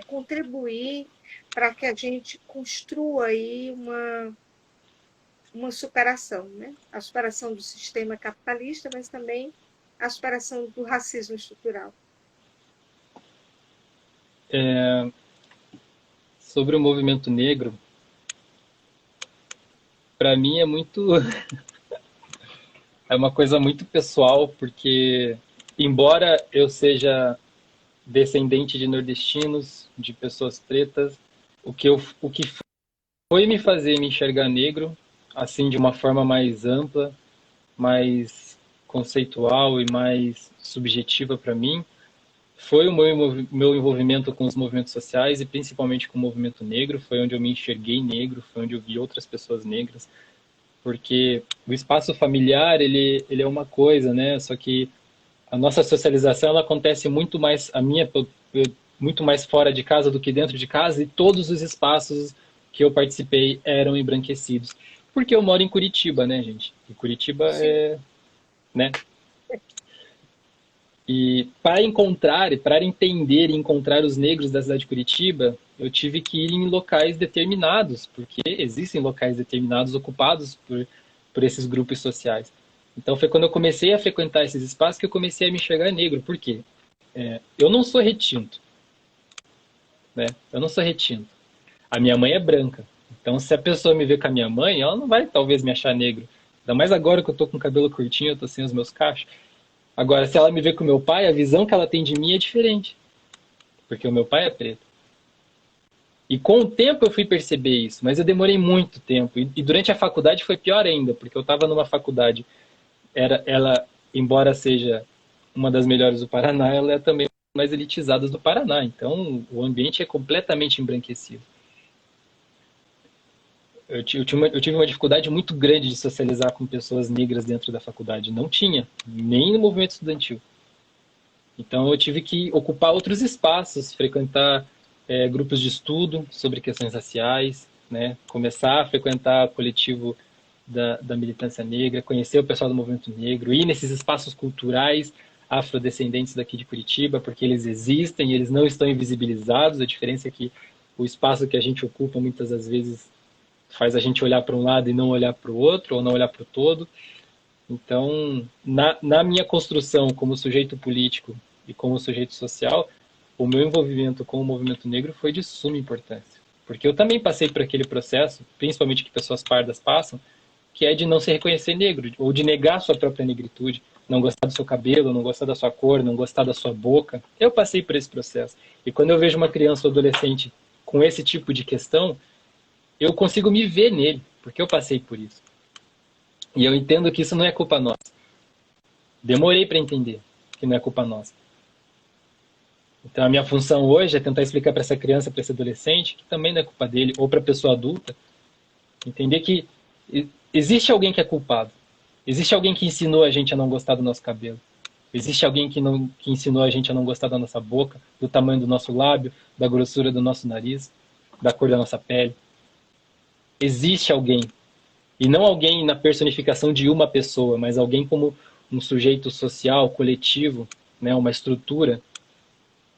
contribuir para que a gente construa aí uma superação, né? A superação do sistema capitalista, mas também a superação do racismo estrutural. Sobre o movimento negro, para mim é muito é uma coisa muito pessoal, porque embora eu seja descendente de nordestinos, de pessoas pretas, o que foi me fazer me enxergar negro, assim, de uma forma mais ampla, mais conceitual e mais subjetiva para mim, foi o meu envolvimento com os movimentos sociais e principalmente com o movimento negro. Foi onde eu me enxerguei negro, foi onde eu vi outras pessoas negras, porque o espaço familiar ele é uma coisa, né? Só que a nossa socialização ela acontece muito mais muito mais fora de casa do que dentro de casa, e todos os espaços que eu participei eram embranquecidos, porque eu moro em Curitiba, né, gente? E Curitiba Sim. né? E para entender e encontrar os negros da cidade de Curitiba, eu tive que ir em locais determinados, porque existem locais determinados ocupados por esses grupos sociais. Então foi quando eu comecei a frequentar esses espaços que eu comecei a me enxergar negro. Por quê? Eu não sou retinto, né? Eu não sou retinto. A minha mãe é branca. Então se a pessoa me ver com a minha mãe, ela não vai talvez me achar negro. Ainda mais agora que eu tô com o cabelo curtinho, eu tô sem os meus cachos. Agora, se ela me ver com o meu pai, a visão que ela tem de mim é diferente. Porque o meu pai é preto. E com o tempo eu fui perceber isso, mas eu demorei muito tempo. E durante a faculdade foi pior ainda, porque eu estava numa faculdade, ela, embora seja uma das melhores do Paraná, ela é também uma das mais elitizadas do Paraná. Então o ambiente é completamente embranquecido. Eu tive uma dificuldade muito grande de socializar com pessoas negras dentro da faculdade. Não tinha, nem no movimento estudantil. Então eu tive que ocupar outros espaços, frequentar grupos de estudo sobre questões raciais, né? Começar a frequentar o coletivo da militância negra, conhecer o pessoal do movimento negro, ir nesses espaços culturais afrodescendentes daqui de Curitiba, porque eles existem e eles não estão invisibilizados. A diferença é que o espaço que a gente ocupa muitas das vezes faz a gente olhar para um lado e não olhar para o outro, ou não olhar para o todo. Então, na minha construção como sujeito político e como sujeito social, o meu envolvimento com o movimento negro foi de suma importância. Porque eu também passei por aquele processo, principalmente que pessoas pardas passam, que é de não se reconhecer negro, ou de negar sua própria negritude, não gostar do seu cabelo, não gostar da sua cor, não gostar da sua boca. Eu passei por esse processo. E quando eu vejo uma criança ou adolescente com esse tipo de questão, eu consigo me ver nele, porque eu passei por isso. E eu entendo que isso não é culpa nossa. Demorei para entender que não é culpa nossa. Então a minha função hoje é tentar explicar para essa criança, para esse adolescente, que também não é culpa dele, ou para a pessoa adulta, entender que existe alguém que é culpado. Existe alguém que ensinou a gente a não gostar do nosso cabelo. Existe alguém que ensinou a gente a não gostar da nossa boca, do tamanho do nosso lábio, da grossura do nosso nariz, da cor da nossa pele. Existe alguém. E não alguém na personificação de uma pessoa, mas alguém como um sujeito social, coletivo, né, uma estrutura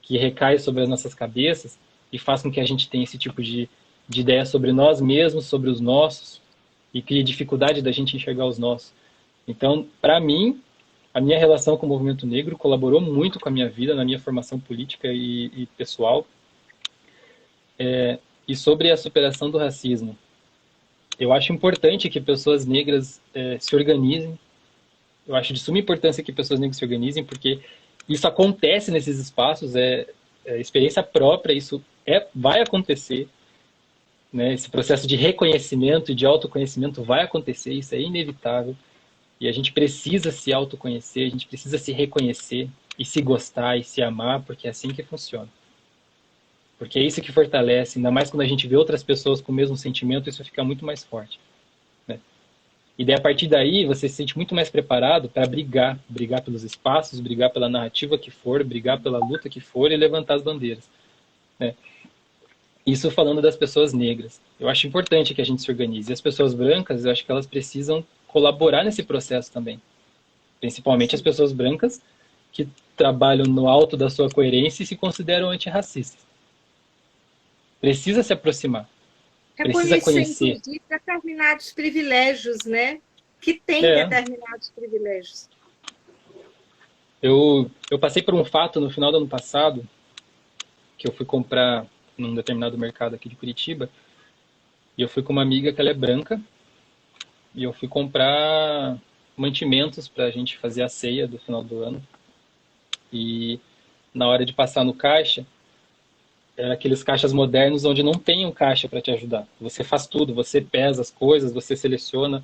que recai sobre as nossas cabeças e faz com que a gente tenha esse tipo de ideia sobre nós mesmos, sobre os nossos, e cria dificuldade da gente enxergar os nossos. Então, para mim, a minha relação com o movimento negro colaborou muito com a minha vida, na minha formação política e pessoal. E sobre a superação do racismo, eu acho importante que pessoas negras se organizem. Eu acho de suma importância que pessoas negras se organizem, porque isso acontece nesses espaços, é experiência própria, isso vai acontecer. Né? Esse processo de reconhecimento e de autoconhecimento vai acontecer, isso é inevitável. E a gente precisa se autoconhecer, a gente precisa se reconhecer e se gostar e se amar, porque é assim que funciona. Porque é isso que fortalece, ainda mais quando a gente vê outras pessoas com o mesmo sentimento, isso fica muito mais forte. Né? E daí, a partir daí, você se sente muito mais preparado para brigar pelos espaços, brigar pela narrativa que for, brigar pela luta que for e levantar as bandeiras. Né? Isso falando das pessoas negras. Eu acho importante que a gente se organize. E as pessoas brancas, eu acho que elas precisam colaborar nesse processo também. Principalmente as pessoas brancas que trabalham no alto da sua coerência e se consideram antirracistas. Precisa se aproximar. Precisa conhecer. Inclusive, determinados privilégios, né? Que tem determinados privilégios. Eu passei por um fato no final do ano passado, que eu fui comprar num determinado mercado aqui de Curitiba, e eu fui com uma amiga que ela é branca, e eu fui comprar mantimentos para a gente fazer a ceia do final do ano. E na hora de passar no caixa, era aqueles caixas modernos onde não tem um caixa para te ajudar. Você faz tudo, você pesa as coisas, você seleciona.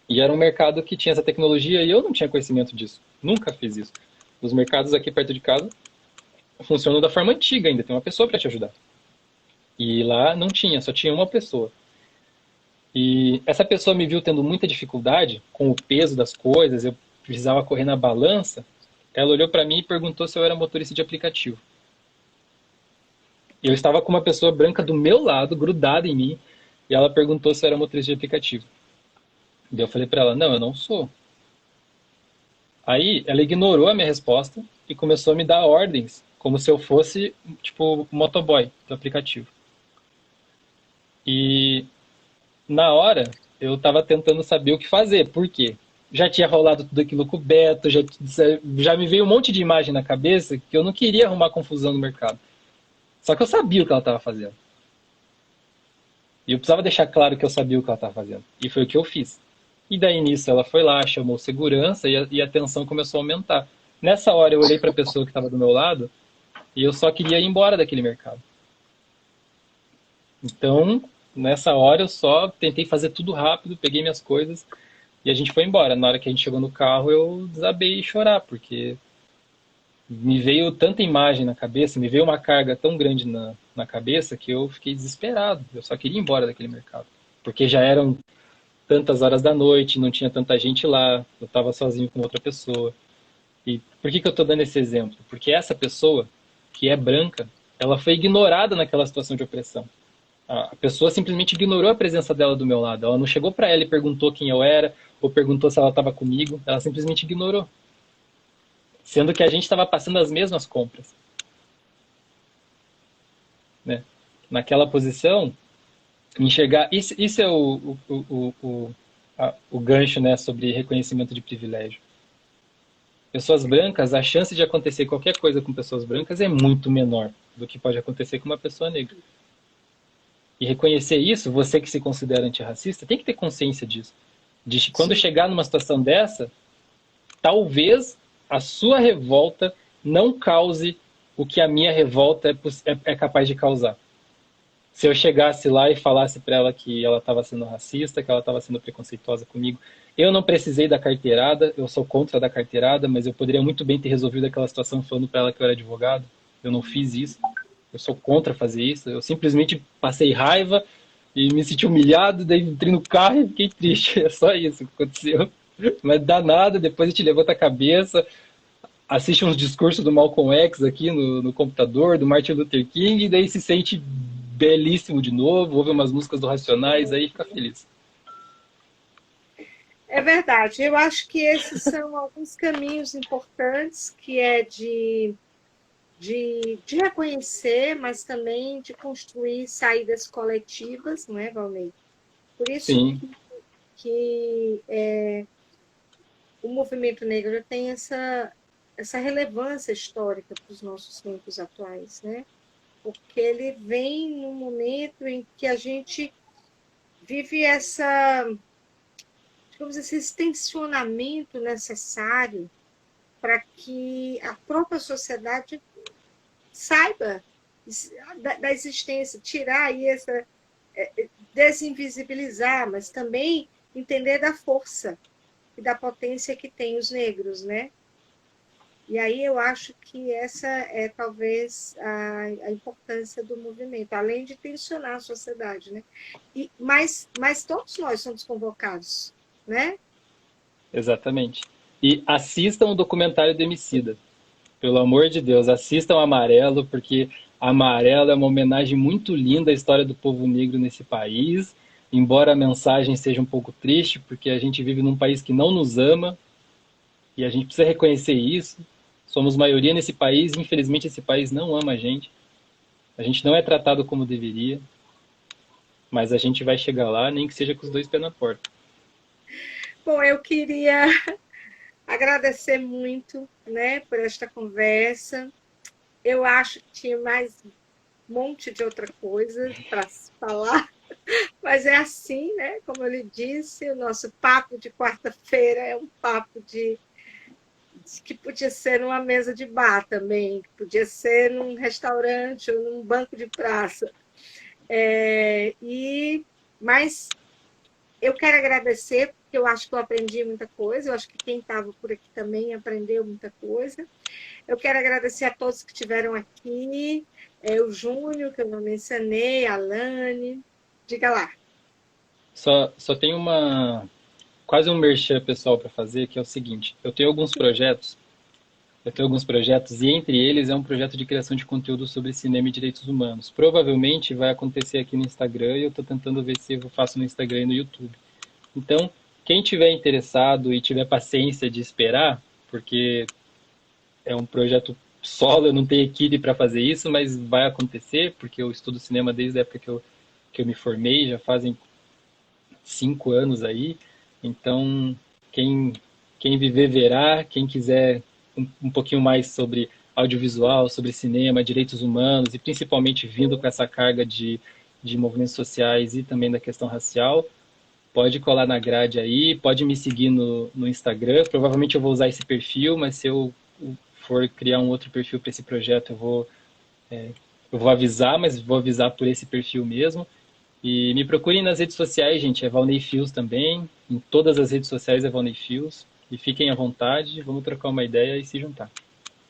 E era um mercado que tinha essa tecnologia e eu não tinha conhecimento disso. Nunca fiz isso. Os mercados aqui perto de casa funcionam da forma antiga ainda, tem uma pessoa para te ajudar. E lá não tinha, só tinha uma pessoa. E essa pessoa me viu tendo muita dificuldade com o peso das coisas, eu precisava correr na balança. Ela olhou para mim e perguntou se eu era motorista de aplicativo. Eu estava com uma pessoa branca do meu lado, grudada em mim, e ela perguntou se eu era motorista de aplicativo. E eu falei para ela, não, eu não sou. Aí ela ignorou a minha resposta e começou a me dar ordens, como se eu fosse, tipo, motoboy do aplicativo. E na hora eu estava tentando saber o que fazer, por quê? Já tinha rolado tudo aquilo com o Beto, já me veio um monte de imagem na cabeça que eu não queria arrumar confusão no mercado. Só que eu sabia o que ela estava fazendo. E eu precisava deixar claro que eu sabia o que ela estava fazendo. E foi o que eu fiz. E daí nisso ela foi lá, chamou segurança e a tensão começou a aumentar. Nessa hora eu olhei para a pessoa que estava do meu lado e eu só queria ir embora daquele mercado. Então, nessa hora eu só tentei fazer tudo rápido, peguei minhas coisas e a gente foi embora. Na hora que a gente chegou no carro eu desabei e chorar, porque me veio tanta imagem na cabeça, me veio uma carga tão grande na cabeça que eu fiquei desesperado. Eu só queria ir embora daquele mercado. Porque já eram tantas horas da noite, não tinha tanta gente lá, eu estava sozinho com outra pessoa. E por que eu estou dando esse exemplo? Porque essa pessoa, que é branca, ela foi ignorada naquela situação de opressão. A pessoa simplesmente ignorou a presença dela do meu lado. Ela não chegou para ela e perguntou quem eu era, ou perguntou se ela estava comigo. Ela simplesmente ignorou. Sendo que a gente estava passando as mesmas compras. Né? Naquela posição, enxergar. Isso é o gancho, né, sobre reconhecimento de privilégio. Pessoas brancas, a chance de acontecer qualquer coisa com pessoas brancas é muito menor do que pode acontecer com uma pessoa negra. E reconhecer isso, você que se considera antirracista, tem que ter consciência disso. De que quando chegar numa situação dessa, talvez a sua revolta não cause o que a minha revolta é capaz de causar. Se eu chegasse lá e falasse para ela que ela estava sendo racista, que ela estava sendo preconceituosa comigo, eu não precisei da carteirada, eu sou contra da carteirada, mas eu poderia muito bem ter resolvido aquela situação falando para ela que eu era advogado. Eu não fiz isso. Eu sou contra fazer isso. Eu simplesmente passei raiva e me senti humilhado, daí entrei no carro e fiquei triste. É só isso que aconteceu. Mas dá nada, depois a gente levanta a cabeça, assiste uns discursos do Malcolm X aqui no computador, do Martin Luther King, e daí se sente belíssimo de novo, ouve umas músicas do Racionais, aí fica feliz. É verdade. Eu acho que esses são alguns caminhos importantes, que é de reconhecer, mas também de construir saídas coletivas, não é, Valnei? Por isso Sim, que o movimento negro tem essa relevância histórica para os nossos tempos atuais, né? Porque ele vem num momento em que a gente vive digamos, esse tensionamento necessário para que a própria sociedade saiba da existência, tirar aí desinvisibilizar, mas também entender da força e da potência que tem os negros, né? E aí eu acho que essa é talvez a importância do movimento, além de tensionar a sociedade, né? Mas todos nós somos convocados, né? exatamente. E assistam o documentário do Emicida. Pelo amor de Deus, assistam Amarelo, porque Amarelo é uma homenagem muito linda à história do povo negro nesse país. Embora a mensagem seja um pouco triste, porque a gente vive num país que não nos ama, e a gente precisa reconhecer isso. Somos maioria nesse país, e infelizmente esse país não ama a gente. A gente não é tratado como deveria, mas a gente vai chegar lá, nem que seja com os dois pés na porta. Bom, eu queria agradecer muito, né, por esta conversa. Eu acho que tinha mais um monte de outra coisa para se falar, mas é assim, né? Como eu lhe disse, o nosso papo de quarta-feira é um papo que podia ser numa mesa de bar também, que podia ser num restaurante ou num banco de praça. Mas eu quero agradecer, porque eu acho que eu aprendi muita coisa, eu acho que quem estava por aqui também aprendeu muita coisa. Eu quero agradecer a todos que estiveram aqui, o Júnior, que eu não mencionei, a Lani. Diga lá. Só tem quase um merchan pessoal para fazer, que é o seguinte: eu tenho alguns projetos e entre eles é um projeto de criação de conteúdo sobre cinema e direitos humanos. Provavelmente vai acontecer aqui no Instagram e eu estou tentando ver se eu faço no Instagram e no YouTube. Então, quem tiver interessado e tiver paciência de esperar, porque é um projeto solo, eu não tenho equipe para fazer isso, mas vai acontecer, porque eu estudo cinema desde a época que eu me formei, já fazem 5 anos aí. Então, quem, quem viver verá, quem quiser um pouquinho mais sobre audiovisual, sobre cinema, direitos humanos, e principalmente vindo com essa carga de movimentos sociais e também da questão racial, pode colar na grade aí, pode me seguir no Instagram. Provavelmente eu vou usar esse perfil, mas se eu for criar um outro perfil para esse projeto, eu vou avisar, mas vou avisar por esse perfil mesmo. E me procurem nas redes sociais, gente, é Valnei Fios também. Em todas as redes sociais é Valnei Fios. E fiquem à vontade, vamos trocar uma ideia e se juntar.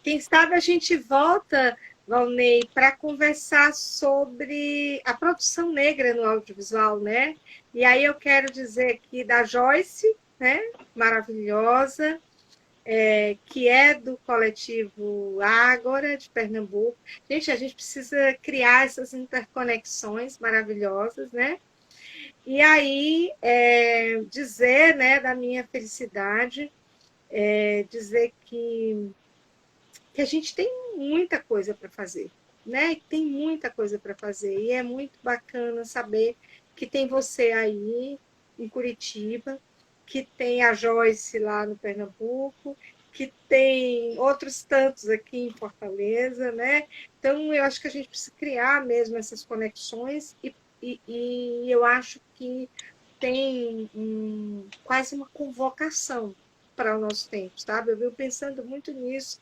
Quem sabe a gente volta, Valnei, para conversar sobre a produção negra no audiovisual, né? E aí eu quero dizer aqui da Joyce, né? Maravilhosa, que é do coletivo Ágora, de Pernambuco. Gente, a gente precisa criar essas interconexões maravilhosas, né? E aí, dizer, né, da minha felicidade, dizer que a gente tem muita coisa para fazer, né? Tem muita coisa para fazer. E é muito bacana saber que tem você aí em Curitiba, que tem a Joyce lá no Pernambuco, que tem outros tantos aqui em Fortaleza, né? Então, eu acho que a gente precisa criar mesmo essas conexões e eu acho que tem quase uma convocação para o nosso tempo, sabe? Eu venho pensando muito nisso,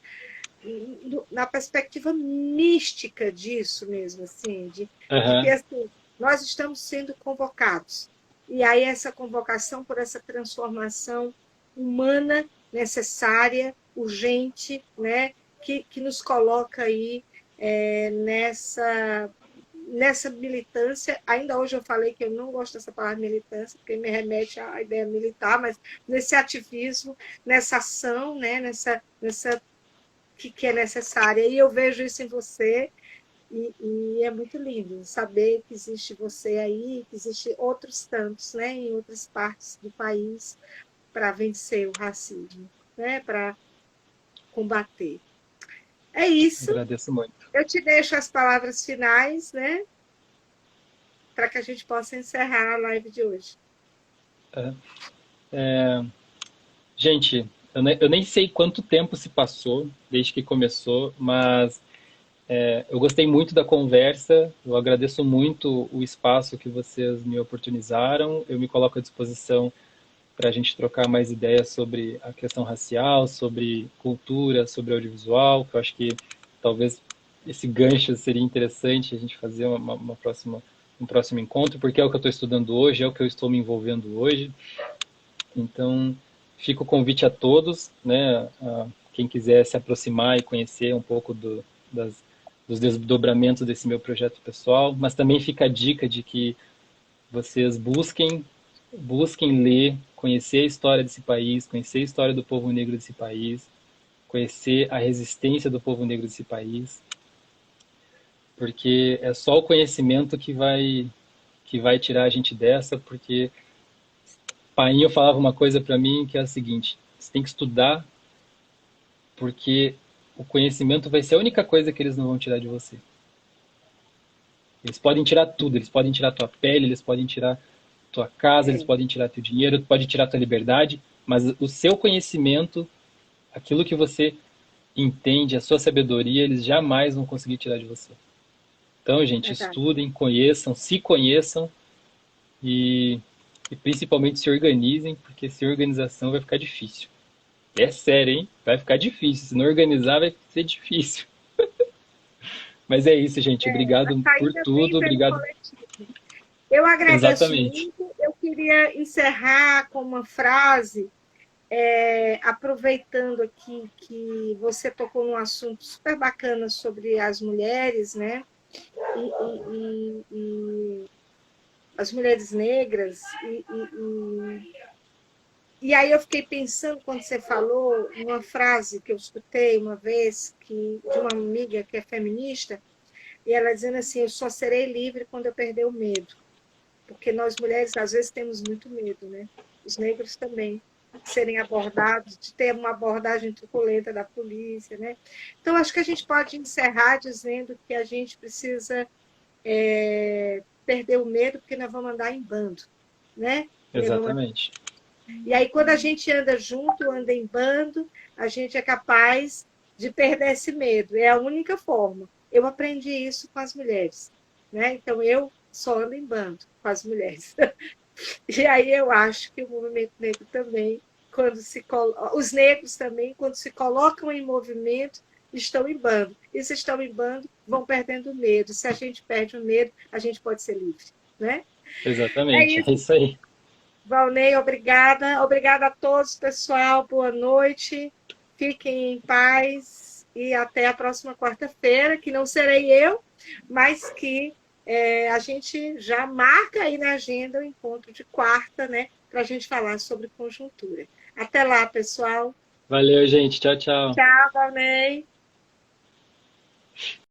na perspectiva mística disso mesmo, assim, de que Aham, assim, nós estamos sendo convocados. E aí essa convocação por essa transformação humana necessária, urgente, né, que nos coloca aí nessa militância. Ainda hoje eu falei que eu não gosto dessa palavra militância, porque me remete à ideia militar, mas nesse ativismo, nessa ação, né, nessa que é necessária. E eu vejo isso em você, e é muito lindo saber que existe você aí, que existe outros tantos, né, em outras partes do país, para vencer o racismo, né, para combater. É isso. agradeço muito. Eu te deixo as palavras finais, né, para que a gente possa encerrar a live de hoje. Aham. Gente, eu nem sei quanto tempo se passou desde que começou, mas eu gostei muito da conversa, eu agradeço muito o espaço que vocês me oportunizaram, eu me coloco à disposição para a gente trocar mais ideias sobre a questão racial, sobre cultura, sobre audiovisual, que eu acho que talvez esse gancho seria interessante a gente fazer um próximo encontro, porque é o que eu estou estudando hoje, é o que eu estou me envolvendo hoje. Então, fica o convite a todos, né, a quem quiser se aproximar e conhecer um pouco dos desdobramentos desse meu projeto pessoal, mas também fica a dica de que vocês busquem ler, conhecer a história desse país, conhecer a história do povo negro desse país, conhecer a resistência do povo negro desse país, porque é só o conhecimento que vai tirar a gente dessa, porque Painho falava uma coisa para mim que é a seguinte: você tem que estudar porque o conhecimento vai ser a única coisa que eles não vão tirar de você. Eles podem tirar tudo, eles podem tirar tua pele, eles podem tirar tua casa, eles É, podem tirar teu dinheiro, podem tirar tua liberdade, mas o seu conhecimento, aquilo que você entende, a sua sabedoria, eles jamais vão conseguir tirar de você. Então, gente, verdade. estudem, conheçam e, e principalmente se organizem, porque sem organização vai ficar difícil. É sério, hein? Vai ficar difícil. Se não organizar, vai ser difícil. Mas é isso, gente. A Obrigado por saída vem tudo. pelo Obrigado. coletivo. Eu agradeço Exatamente. muito. Eu queria encerrar com uma frase, aproveitando aqui que você tocou num assunto super bacana sobre as mulheres, né? E as mulheres negras. E aí eu fiquei pensando, quando você falou, uma frase que eu escutei uma vez, de uma amiga que é feminista, e ela dizendo assim: eu só serei livre quando eu perder o medo. Porque nós mulheres, às vezes, temos muito medo, né? Os negros também. serem abordados, de ter uma abordagem truculenta da polícia, né? Então, acho que a gente pode encerrar dizendo que a gente precisa perder o medo, porque nós vamos andar em bando, né? Exatamente. E aí, quando a gente anda junto, anda em bando, a gente é capaz de perder esse medo. É a única forma. Eu aprendi isso com as mulheres, né? Então, eu só ando em bando com as mulheres. E aí eu acho que o movimento negro também, os negros também, quando se colocam em movimento, estão em bando. E se estão em bando, vão perdendo o medo. Se a gente perde o medo, a gente pode ser livre, né? É Exatamente. É isso, isso aí. Valnei, obrigada. Obrigada a todos, pessoal. Boa noite. Fiquem em paz e até a próxima quarta-feira, que não serei eu, mas que a gente já marca aí na agenda o encontro de quarta, né, para a gente falar sobre conjuntura. Até lá, pessoal. Valeu, gente. Tchau, tchau. Tchau, Valnei.